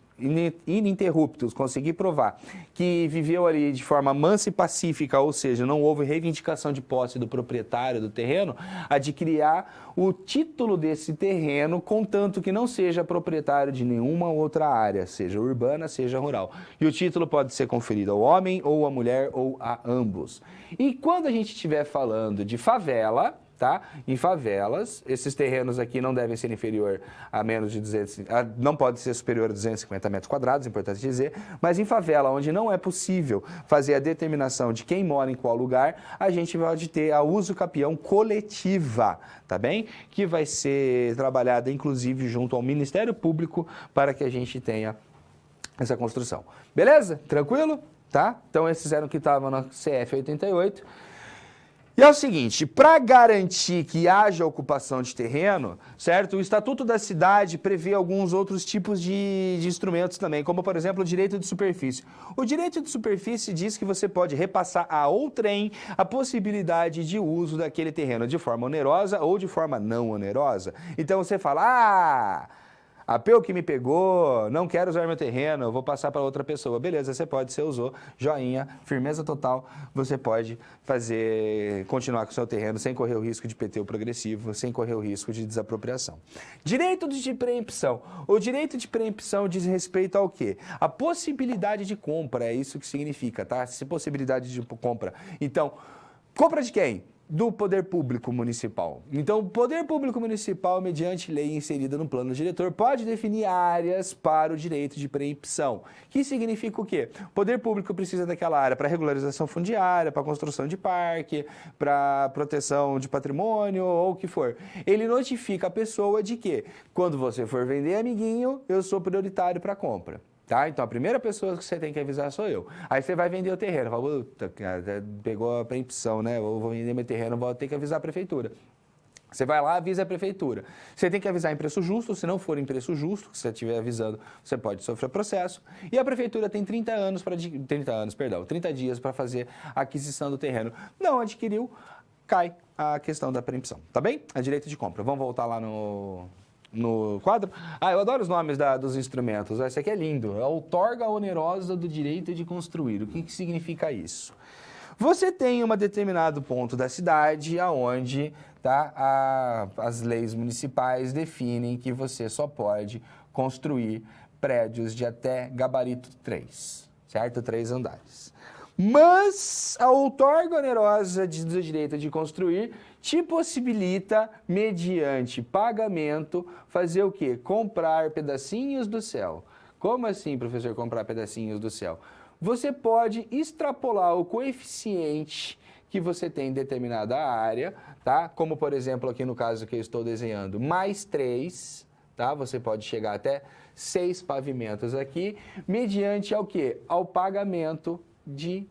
conseguir provar que viveu ali de forma mansa e pacífica, ou seja, não houve reivindicação de posse do proprietário do terreno, adquirirá o título desse terreno, contanto que não seja proprietário de nenhuma outra área, seja urbana, seja rural. E o título pode ser conferido ao homem, ou à mulher, ou a ambos. E quando a gente estiver falando de favela, tá? Em favelas, esses terrenos aqui não devem ser inferior a menos de 200, não pode ser superior a 250 metros quadrados, importante dizer, mas em favela, onde não é possível fazer a determinação de quem mora em qual lugar, a gente pode ter a uso capião coletiva, tá bem? Que vai ser trabalhada, inclusive, junto ao Ministério Público para que a gente tenha essa construção. Beleza? Tranquilo? Tá? Então, esses eram que estavam na CF 88. E é o seguinte, para garantir que haja ocupação de terreno, certo? O Estatuto da Cidade prevê alguns outros tipos de instrumentos também, como, por exemplo, o direito de superfície. O direito de superfície diz que você pode repassar a outrem a possibilidade de uso daquele terreno de forma onerosa ou de forma não onerosa. Então você fala, a Peu que me pegou, não quero usar meu terreno, eu vou passar para outra pessoa. Beleza, você pode, você usou, joinha, firmeza total, você pode continuar com o seu terreno sem correr o risco de PTU progressivo, sem correr o risco de desapropriação. Direito de preempção. O direito de preempção diz respeito ao quê? A possibilidade de compra, é isso que significa, tá? Possibilidade de compra. Então, compra de quem? Do poder público municipal. Então, o poder público municipal, mediante lei inserida no plano diretor, pode definir áreas para o direito de preempção. Que significa o quê? O poder público precisa daquela área para regularização fundiária, para construção de parque, para proteção de patrimônio ou o que for. Ele notifica a pessoa de que, quando você for vender, amiguinho, eu sou prioritário para compra. Tá? Então, a primeira pessoa que você tem que avisar sou eu. Aí você vai vender o terreno. Fala, puta, cara, pegou a preempção, né? Eu vou vender meu terreno, vou ter que avisar a prefeitura. Você vai lá, avisa a prefeitura. Você tem que avisar em preço justo. Se não for em preço justo, se você estiver avisando, você pode sofrer processo. E a prefeitura tem 30 dias para fazer a aquisição do terreno. Não adquiriu, cai a questão da preempção. Tá bem? É direito de compra. Vamos voltar lá no quadro. Eu adoro os nomes dos instrumentos. Esse aqui é lindo. É a outorga onerosa do direito de construir. O que significa isso? Você tem um determinado ponto da cidade onde as leis municipais definem que você só pode construir prédios de até gabarito 3, certo? 3 andares. Mas a outorga onerosa do direito de construir te possibilita, mediante pagamento, fazer o quê? Comprar pedacinhos do céu. Como assim, professor, comprar pedacinhos do céu? Você pode extrapolar o coeficiente que você tem em determinada área, tá? Como, por exemplo, aqui no caso que eu estou desenhando, mais 3, tá? Você pode chegar até 6 pavimentos aqui, mediante ao quê? Ao pagamento de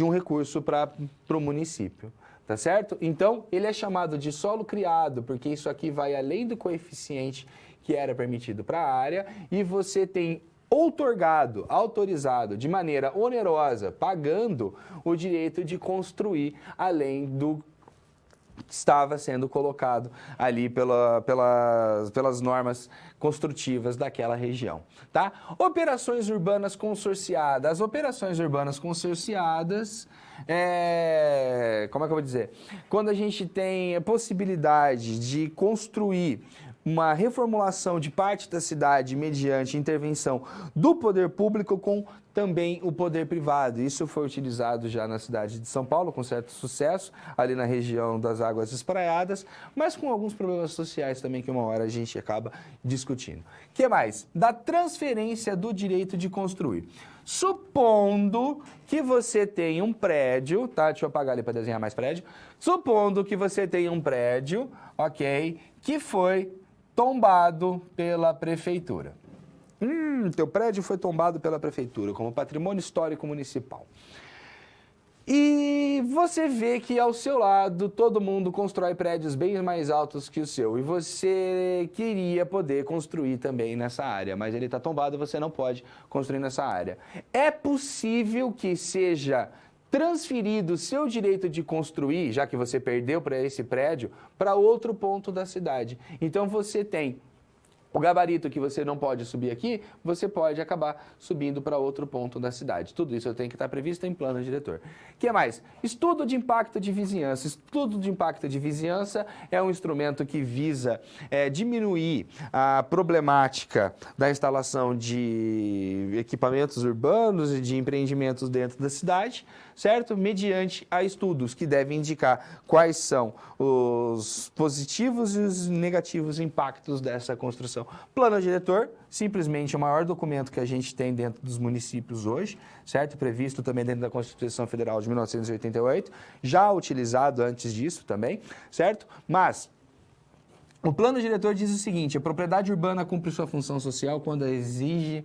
um recurso para o município, tá certo? Então, ele é chamado de solo criado, porque isso aqui vai além do coeficiente que era permitido para a área, e você tem outorgado, autorizado, de maneira onerosa, pagando o direito de construir além do que estava sendo colocado ali pelas normas construtivas daquela região, tá? Operações urbanas consorciadas. As operações urbanas consorciadas, como é que eu vou dizer? Quando a gente tem a possibilidade de construir uma reformulação de parte da cidade mediante intervenção do poder público com também o poder privado. Isso foi utilizado já na cidade de São Paulo com certo sucesso, ali na região das Águas Espraiadas, mas com alguns problemas sociais também que uma hora a gente acaba discutindo. O que mais? Da transferência do direito de construir. Supondo que você tem um prédio, tá? Deixa eu apagar ali para desenhar mais prédio. Supondo que você tem um prédio, ok, que foi tombado pela prefeitura. Teu prédio foi tombado pela prefeitura como patrimônio histórico municipal. E você vê que ao seu lado todo mundo constrói prédios bem mais altos que o seu. E você queria poder construir também nessa área, mas ele está tombado e você não pode construir nessa área. É possível que seja transferido o seu direito de construir, já que você perdeu para esse prédio, para outro ponto da cidade. Então você tem o gabarito que você não pode subir aqui, você pode acabar subindo para outro ponto da cidade. Tudo isso tem que estar previsto em plano diretor. O que mais? Estudo de impacto de vizinhança. Estudo de impacto de vizinhança é um instrumento que visa diminuir a problemática da instalação de equipamentos urbanos e de empreendimentos dentro da cidade, certo? Mediante a estudos que devem indicar quais são os positivos e os negativos impactos dessa construção. Plano diretor, simplesmente o maior documento que a gente tem dentro dos municípios hoje, certo? Previsto também dentro da Constituição Federal de 1988, já utilizado antes disso também, certo? Mas o plano diretor diz o seguinte: a propriedade urbana cumpre sua função social quando exige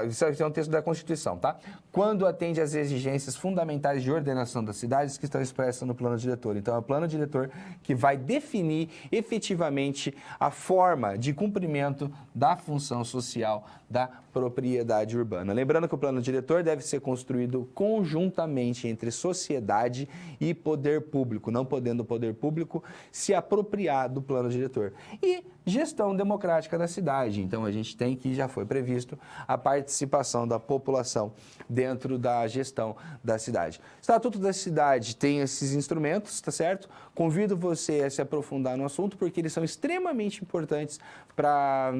isso é um texto da Constituição, tá? Quando atende às exigências fundamentais de ordenação das cidades que estão expressas no plano diretor. Então, é o plano diretor que vai definir efetivamente a forma de cumprimento da função social da propriedade urbana. Lembrando que o plano diretor deve ser construído conjuntamente entre sociedade e poder público, não podendo o poder público se apropriar do plano diretor. E gestão democrática da cidade. Então, a gente tem que, já foi previsto, a participação da população dentro da gestão da cidade. O Estatuto da Cidade tem esses instrumentos, tá certo? Convido você a se aprofundar no assunto, porque eles são extremamente importantes para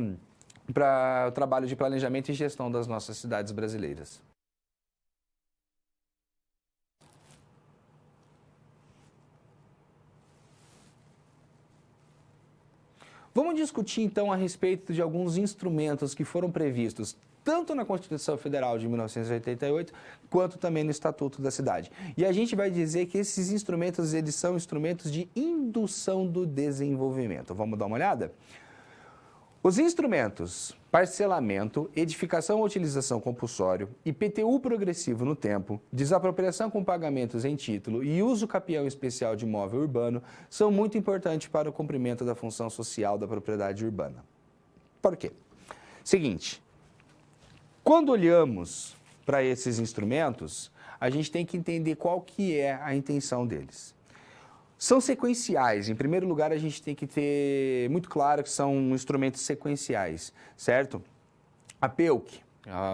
o trabalho de planejamento e gestão das nossas cidades brasileiras. Vamos discutir, então, a respeito de alguns instrumentos que foram previstos tanto na Constituição Federal de 1988, quanto também no Estatuto da Cidade. E a gente vai dizer que esses instrumentos, eles são instrumentos de indução do desenvolvimento. Vamos dar uma olhada? Os instrumentos parcelamento, edificação ou utilização compulsório, IPTU progressivo no tempo, desapropriação com pagamentos em título e uso capião especial de imóvel urbano são muito importantes para o cumprimento da função social da propriedade urbana. Por quê? Seguinte, quando olhamos para esses instrumentos, a gente tem que entender qual que é a intenção deles. São sequenciais. Em primeiro lugar, a gente tem que ter muito claro que são instrumentos sequenciais, certo? A PEUC,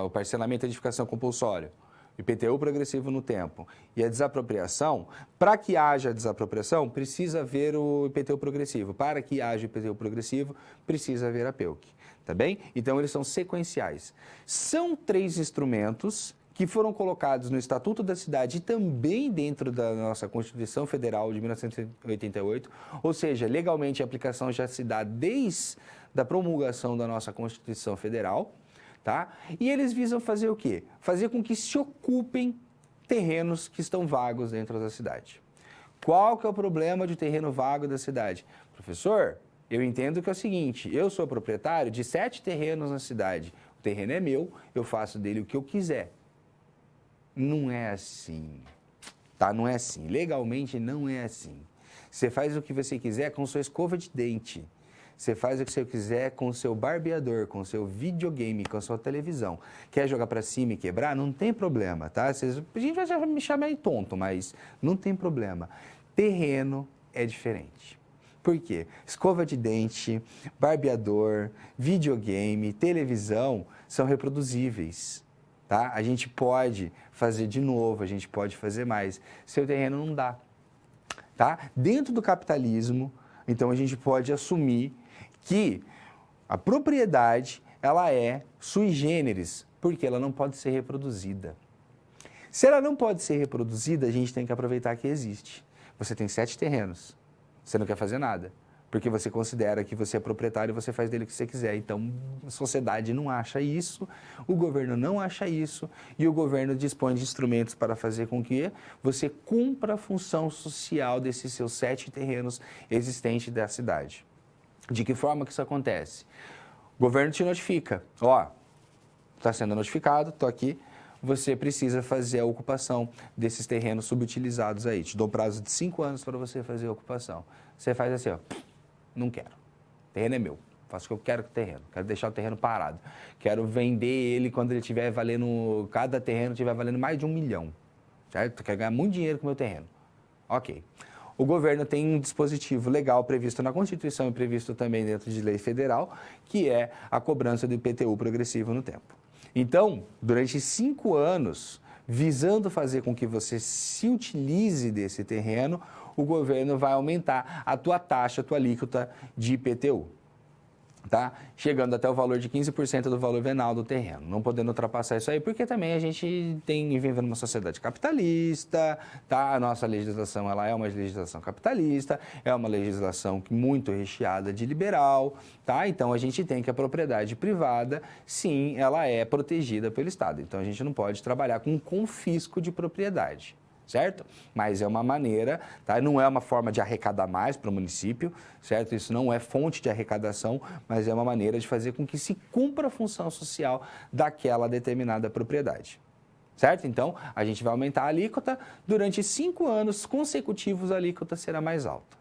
o parcelamento e edificação compulsório, o IPTU progressivo no tempo e a desapropriação, para que haja desapropriação, precisa haver o IPTU progressivo. Para que haja IPTU progressivo, precisa haver a PEUC, tá bem? Então, eles são sequenciais. São 3 instrumentos que foram colocados no Estatuto da Cidade e também dentro da nossa Constituição Federal de 1988, ou seja, legalmente a aplicação já se dá desde a promulgação da nossa Constituição Federal, tá? E eles visam fazer o quê? Fazer com que se ocupem terrenos que estão vagos dentro da cidade. Qual que é o problema de terreno vago da cidade? Professor, eu entendo que é o seguinte, eu sou proprietário de 7 terrenos na cidade, o terreno é meu, eu faço dele o que eu quiser. Não é assim, tá? Não é assim. Legalmente não é assim. Você faz o que você quiser com sua escova de dente. Você faz o que você quiser com o seu barbeador, com o seu videogame, com a sua televisão. Quer jogar para cima e quebrar? Não tem problema, tá? A gente vai me chamar de tonto, mas não tem problema. Terreno é diferente. Por quê? Escova de dente, barbeador, videogame, televisão são reproduzíveis. Tá? A gente pode fazer de novo, a gente pode fazer mais. Seu terreno não dá. Tá? Dentro do capitalismo, então a gente pode assumir que a propriedade ela é sui generis, porque ela não pode ser reproduzida. Se ela não pode ser reproduzida, a gente tem que aproveitar que existe. Você tem 7 terrenos, você não quer fazer nada. Porque você considera que você é proprietário e você faz dele o que você quiser. Então, a sociedade não acha isso, o governo não acha isso, e o governo dispõe de instrumentos para fazer com que você cumpra a função social desses seus 7 terrenos existentes da cidade. De que forma que isso acontece? O governo te notifica, ó, está sendo notificado, estou aqui, você precisa fazer a ocupação desses terrenos subutilizados aí. Te dou prazo de 5 anos para você fazer a ocupação. Você faz assim, ó. Não quero. O terreno é meu. Faço o que eu quero com o terreno. Quero deixar o terreno parado. Quero vender ele quando ele estiver valendo... Cada terreno estiver valendo mais de 1 milhão. Certo? Quero ganhar muito dinheiro com o meu terreno. Ok. O governo tem um dispositivo legal previsto na Constituição e previsto também dentro de lei federal, que é a cobrança do IPTU progressivo no tempo. Então, durante 5 anos, visando fazer com que você se utilize desse terreno, o governo vai aumentar a tua taxa, a tua alíquota de IPTU, tá? Chegando até o valor de 15% do valor venal do terreno, não podendo ultrapassar isso aí, porque também a gente vive numa sociedade capitalista, tá? A nossa legislação, ela é uma legislação capitalista, é uma legislação muito recheada de liberal, tá? Então, a gente tem que a propriedade privada, sim, ela é protegida pelo Estado, então a gente não pode trabalhar com confisco de propriedade. certo? Mas é uma maneira, tá? Não é uma forma de arrecadar mais para o município, certo? Isso não é fonte de arrecadação, mas é uma maneira de fazer com que se cumpra a função social daquela determinada propriedade. Certo? Então, a gente vai aumentar a alíquota, durante 5 anos consecutivos a alíquota será mais alta.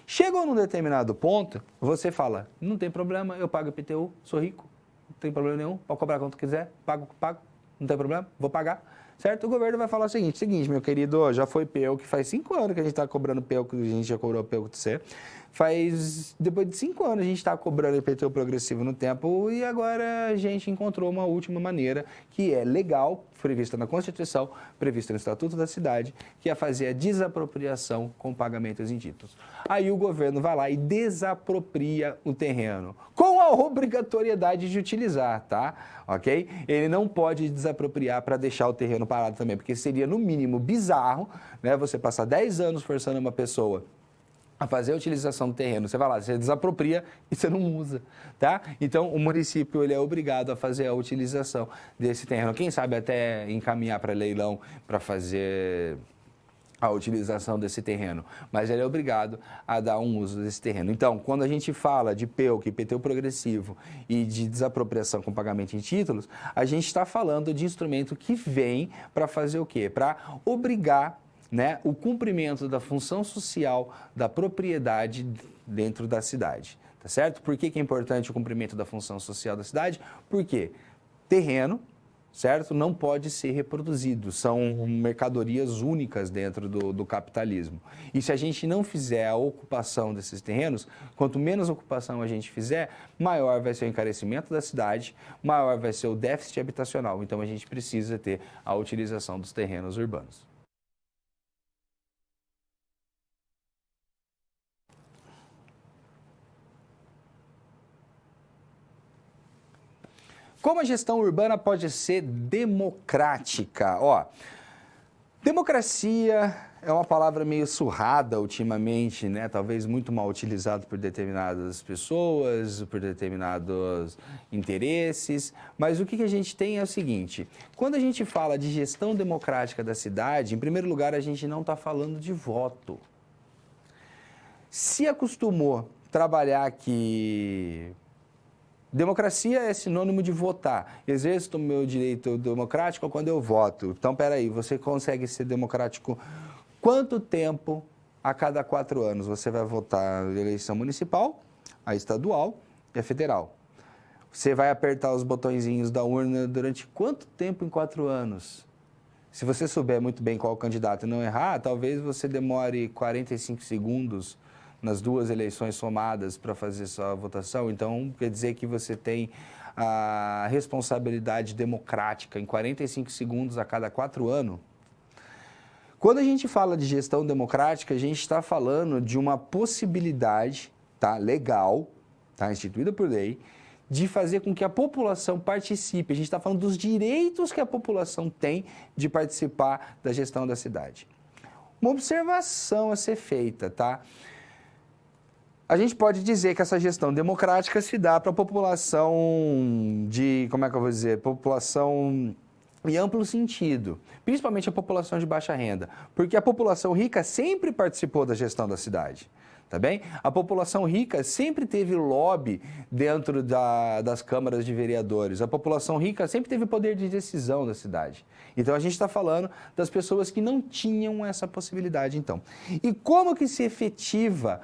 Chegou num determinado ponto, você fala, não tem problema, eu pago IPTU, sou rico, não tem problema nenhum, pode cobrar quanto quiser, pago, não tem problema, vou pagar. Certo? O governo vai falar o seguinte, meu querido, já foi PEUC, que faz 5 anos que a gente está cobrando PEUC, a gente já cobrou PEUC de você. Depois de 5 anos a gente está cobrando IPTU progressivo no tempo e agora a gente encontrou uma última maneira que é legal, prevista na Constituição, prevista no Estatuto da Cidade, que é fazer a desapropriação com pagamentos em títulos. Aí o governo vai lá e desapropria o terreno, com a obrigatoriedade de utilizar, tá? Ok? Ele não pode desapropriar para deixar o terreno parado também, porque seria no mínimo bizarro, né? Você passar 10 anos forçando uma pessoa a fazer a utilização do terreno, você vai lá, você desapropria e você não usa, tá? Então, o município ele é obrigado a fazer a utilização desse terreno. Quem sabe até encaminhar para leilão para fazer a utilização desse terreno, mas ele é obrigado a dar um uso desse terreno. Então, quando a gente fala de PEUC, IPTU progressivo e de desapropriação com pagamento em títulos, a gente está falando de instrumento que vem para fazer o quê? Para obrigar, né, o cumprimento da função social da propriedade dentro da cidade, tá certo? Por que é importante o cumprimento da função social da cidade? Porque terreno, certo, não pode ser reproduzido, são mercadorias únicas dentro do capitalismo. E se a gente não fizer a ocupação desses terrenos, quanto menos ocupação a gente fizer, maior vai ser o encarecimento da cidade, maior vai ser o déficit habitacional. Então a gente precisa ter a utilização dos terrenos urbanos. Como a gestão urbana pode ser democrática? Ó, democracia é uma palavra meio surrada ultimamente, né? Talvez muito mal utilizada por determinadas pessoas, por determinados interesses. Mas o que a gente tem é o seguinte, quando a gente fala de gestão democrática da cidade, em primeiro lugar, a gente não está falando de voto. Se acostumou trabalhar que democracia é sinônimo de votar. Exerço o meu direito democrático quando eu voto. Então, peraí, você consegue ser democrático quanto tempo a cada 4 anos? Você vai votar a eleição municipal, a estadual e a federal. Você vai apertar os botõezinhos da urna durante quanto tempo em 4 anos? Se você souber muito bem qual candidato e não errar, talvez você demore 45 segundos nas 2 eleições somadas para fazer sua votação. Então, quer dizer que você tem a responsabilidade democrática em 45 segundos a cada 4 anos. Quando a gente fala de gestão democrática, a gente está falando de uma possibilidade, tá, legal, tá, instituída por lei, de fazer com que a população participe. A gente está falando dos direitos que a população tem de participar da gestão da cidade. Uma observação a ser feita, tá? A gente pode dizer que essa gestão democrática se dá para a população de, como é que eu vou dizer, população em amplo sentido, principalmente a população de baixa renda, porque a população rica sempre participou da gestão da cidade, tá bem? A população rica sempre teve lobby dentro das câmaras de vereadores, a população rica sempre teve poder de decisão da cidade. Então, a gente está falando das pessoas que não tinham essa possibilidade, então. E como que se efetiva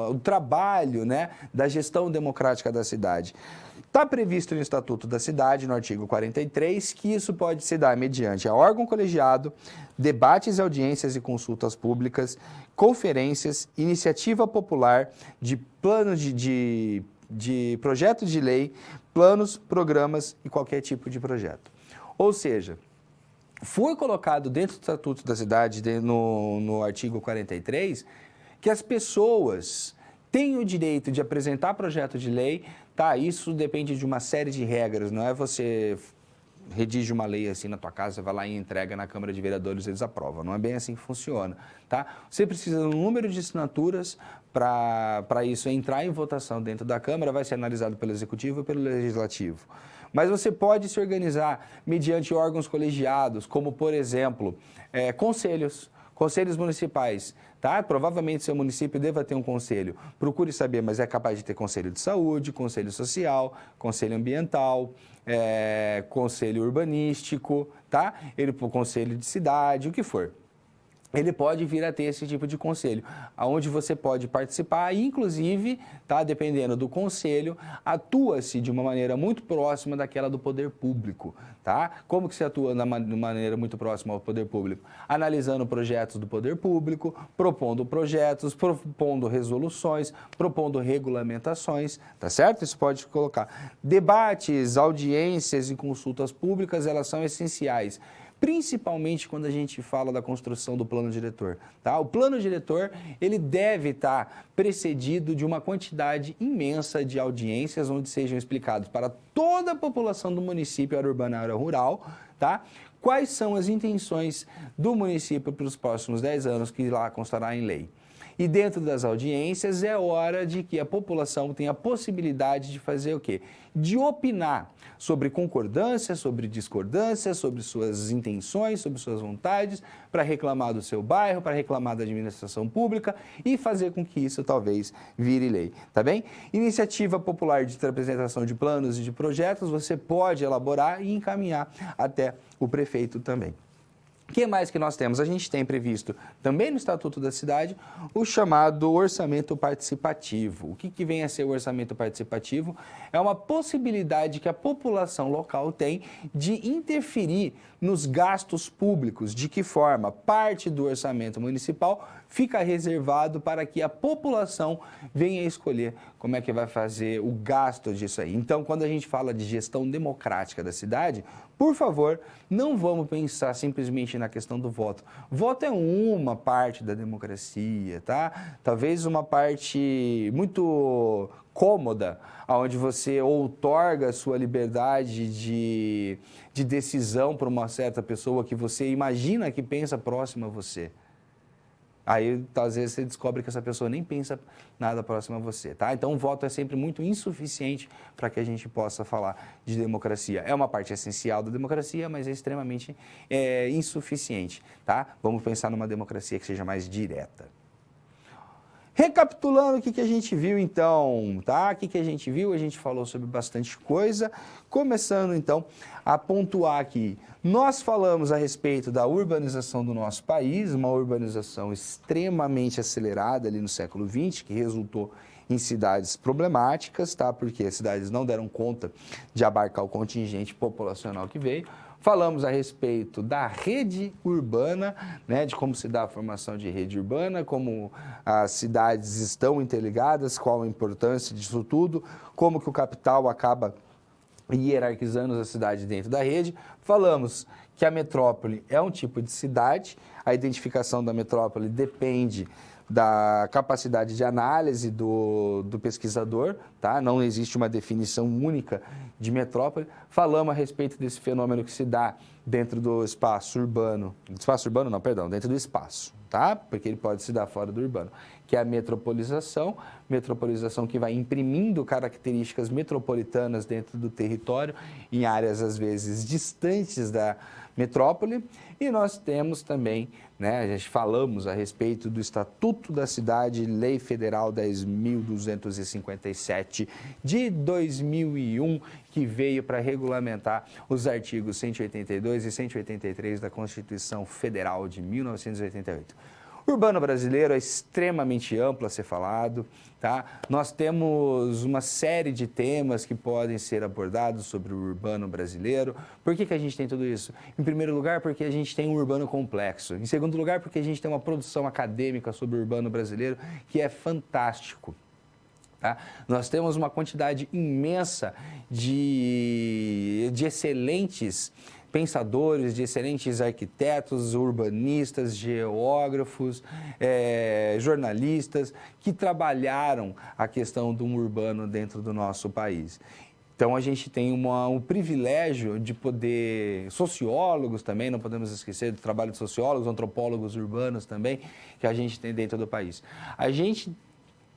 o trabalho, né, da gestão democrática da cidade? Está previsto no Estatuto da Cidade, no artigo 43, que isso pode se dar mediante a órgão colegiado, debates, audiências e consultas públicas, conferências, iniciativa popular, de plano de projeto de lei, planos, programas e qualquer tipo de projeto. Ou seja, foi colocado dentro do Estatuto da Cidade, no artigo 43, que as pessoas têm o direito de apresentar projeto de lei, tá? Isso depende de uma série de regras, não é você redige uma lei assim na tua casa, você vai lá e entrega na Câmara de Vereadores e eles aprovam. Não é bem assim que funciona, tá? Você precisa de um número de assinaturas para isso entrar em votação dentro da Câmara, vai ser analisado pelo Executivo e pelo Legislativo. Mas você pode se organizar mediante órgãos colegiados, como, por exemplo, conselhos municipais, tá? Provavelmente seu município deva ter um conselho. Procure saber, mas é capaz de ter conselho de saúde, conselho social, conselho ambiental, conselho urbanístico, tá? Conselho de cidade, o que for. Ele pode vir a ter esse tipo de conselho, onde você pode participar e, inclusive, tá, dependendo do conselho, atua-se de uma maneira muito próxima daquela do poder público, tá? Como que se atua de maneira muito próxima ao poder público? Analisando projetos do poder público, propondo projetos, propondo resoluções, propondo regulamentações, tá certo? Isso pode colocar. Debates, audiências e consultas públicas, elas são essenciais, principalmente quando a gente fala da construção do plano diretor, tá? O plano diretor, ele deve estar precedido de uma quantidade imensa de audiências, onde sejam explicados para toda a população do município, área urbana e área rural, tá? Quais são as intenções do município para os próximos 10 anos, que lá constará em lei. E dentro das audiências é hora de que a população tenha a possibilidade de fazer o quê? De opinar sobre concordância, sobre discordância, sobre suas intenções, sobre suas vontades, para reclamar do seu bairro, para reclamar da administração pública e fazer com que isso talvez vire lei, tá bem? Iniciativa popular de apresentação de planos e de projetos, você pode elaborar e encaminhar até o prefeito também. O que mais que nós temos? A gente tem previsto também no Estatuto da Cidade o chamado orçamento participativo. O que vem a ser o orçamento participativo? É uma possibilidade que a população local tem de interferir nos gastos públicos. De que forma? Parte do orçamento municipal fica reservado para que a população venha escolher como é que vai fazer o gasto disso aí. Então, quando a gente fala de gestão democrática da cidade, por favor, não vamos pensar simplesmente na questão do voto. Voto é uma parte da democracia, tá? Talvez uma parte muito cômoda, onde você outorga a sua liberdade de decisão para uma certa pessoa que você imagina que pensa próxima a você. Aí, às vezes, você descobre que essa pessoa nem pensa nada próximo a você, tá? Então, o voto é sempre muito insuficiente para que a gente possa falar de democracia. É uma parte essencial da democracia, mas é extremamente insuficiente, tá? Vamos pensar numa democracia que seja mais direta. Recapitulando o que a gente viu então, tá? O que a gente viu? A gente falou sobre bastante coisa, começando então a pontuar aqui. Nós falamos a respeito da urbanização do nosso país, uma urbanização extremamente acelerada ali no século XX, que resultou em cidades problemáticas, tá? Porque as cidades não deram conta de abarcar o contingente populacional que veio. Falamos a respeito da rede urbana, né, de como se dá a formação de rede urbana, como as cidades estão interligadas, qual a importância disso tudo, como que o capital acaba hierarquizando a cidade dentro da rede. Falamos que a metrópole é um tipo de cidade, a identificação da metrópole depende da capacidade de análise do pesquisador, tá? Não existe uma definição única de metrópole. Falamos a respeito desse fenômeno que se dá dentro do espaço urbano, dentro do espaço, tá? Porque ele pode se dar fora do urbano, que é a metropolização que vai imprimindo características metropolitanas dentro do território, em áreas às vezes distantes da metrópole. E nós temos também, né, a gente falamos a respeito do Estatuto da Cidade, Lei Federal 10.257 de 2001, que veio para regulamentar os artigos 182 e 183 da Constituição Federal de 1988. O urbano brasileiro é extremamente amplo a ser falado, tá? Nós temos uma série de temas que podem ser abordados sobre o urbano brasileiro. Por que a gente tem tudo isso? Em primeiro lugar, porque a gente tem um urbano complexo. Em segundo lugar, porque a gente tem uma produção acadêmica sobre o urbano brasileiro que é fantástico. Tá? Nós temos uma quantidade imensa de excelentes pensadores, de excelentes arquitetos, urbanistas, geógrafos, jornalistas, que trabalharam a questão do urbano dentro do nosso país. Então, a gente tem um privilégio de poder... Sociólogos também, não podemos esquecer do trabalho de sociólogos, antropólogos urbanos também, que a gente tem dentro do país. A gente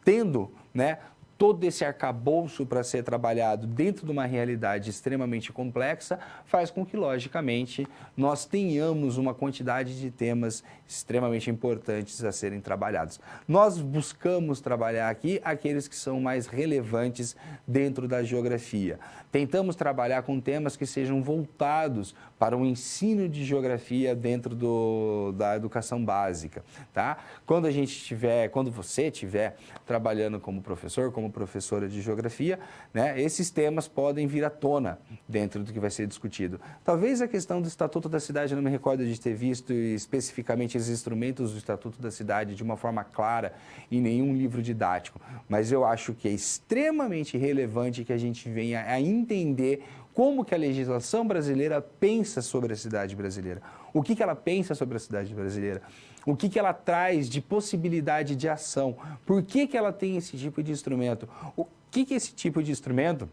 tendo, né, todo esse arcabouço para ser trabalhado dentro de uma realidade extremamente complexa, faz com que, logicamente, nós tenhamos uma quantidade de temas extremamente importantes a serem trabalhados. Nós buscamos trabalhar aqui aqueles que são mais relevantes dentro da geografia. Tentamos trabalhar com temas que sejam voltados para o ensino de geografia dentro da educação básica, tá? Quando você estiver trabalhando como professor, como professora de geografia, né, esses temas podem vir à tona dentro do que vai ser discutido. Talvez a questão do Estatuto da Cidade, eu não me recordo de ter visto especificamente os instrumentos do Estatuto da Cidade de uma forma clara em nenhum livro didático, mas eu acho que é extremamente relevante que a gente venha a entender como que a legislação brasileira pensa sobre a cidade brasileira. O que ela pensa sobre a cidade brasileira? O que ela traz de possibilidade de ação? Por que ela tem esse tipo de instrumento? O que esse tipo de instrumento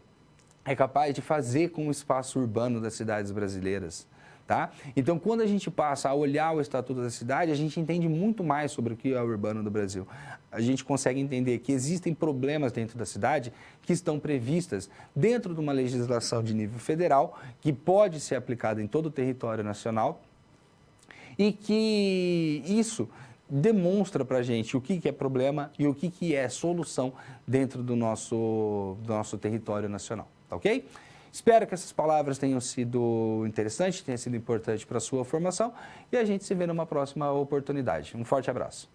é capaz de fazer com o espaço urbano das cidades brasileiras? Tá? Então, quando a gente passa a olhar o Estatuto da Cidade, a gente entende muito mais sobre o que é o urbano do Brasil. A gente consegue entender que existem problemas dentro da cidade que estão previstas dentro de uma legislação de nível federal, que pode ser aplicada em todo o território nacional, e que isso demonstra para a gente o que é problema e o que é solução dentro do nosso território nacional, tá ok? Espero que essas palavras tenham sido interessantes, tenham sido importantes para a sua formação e a gente se vê numa próxima oportunidade. Um forte abraço.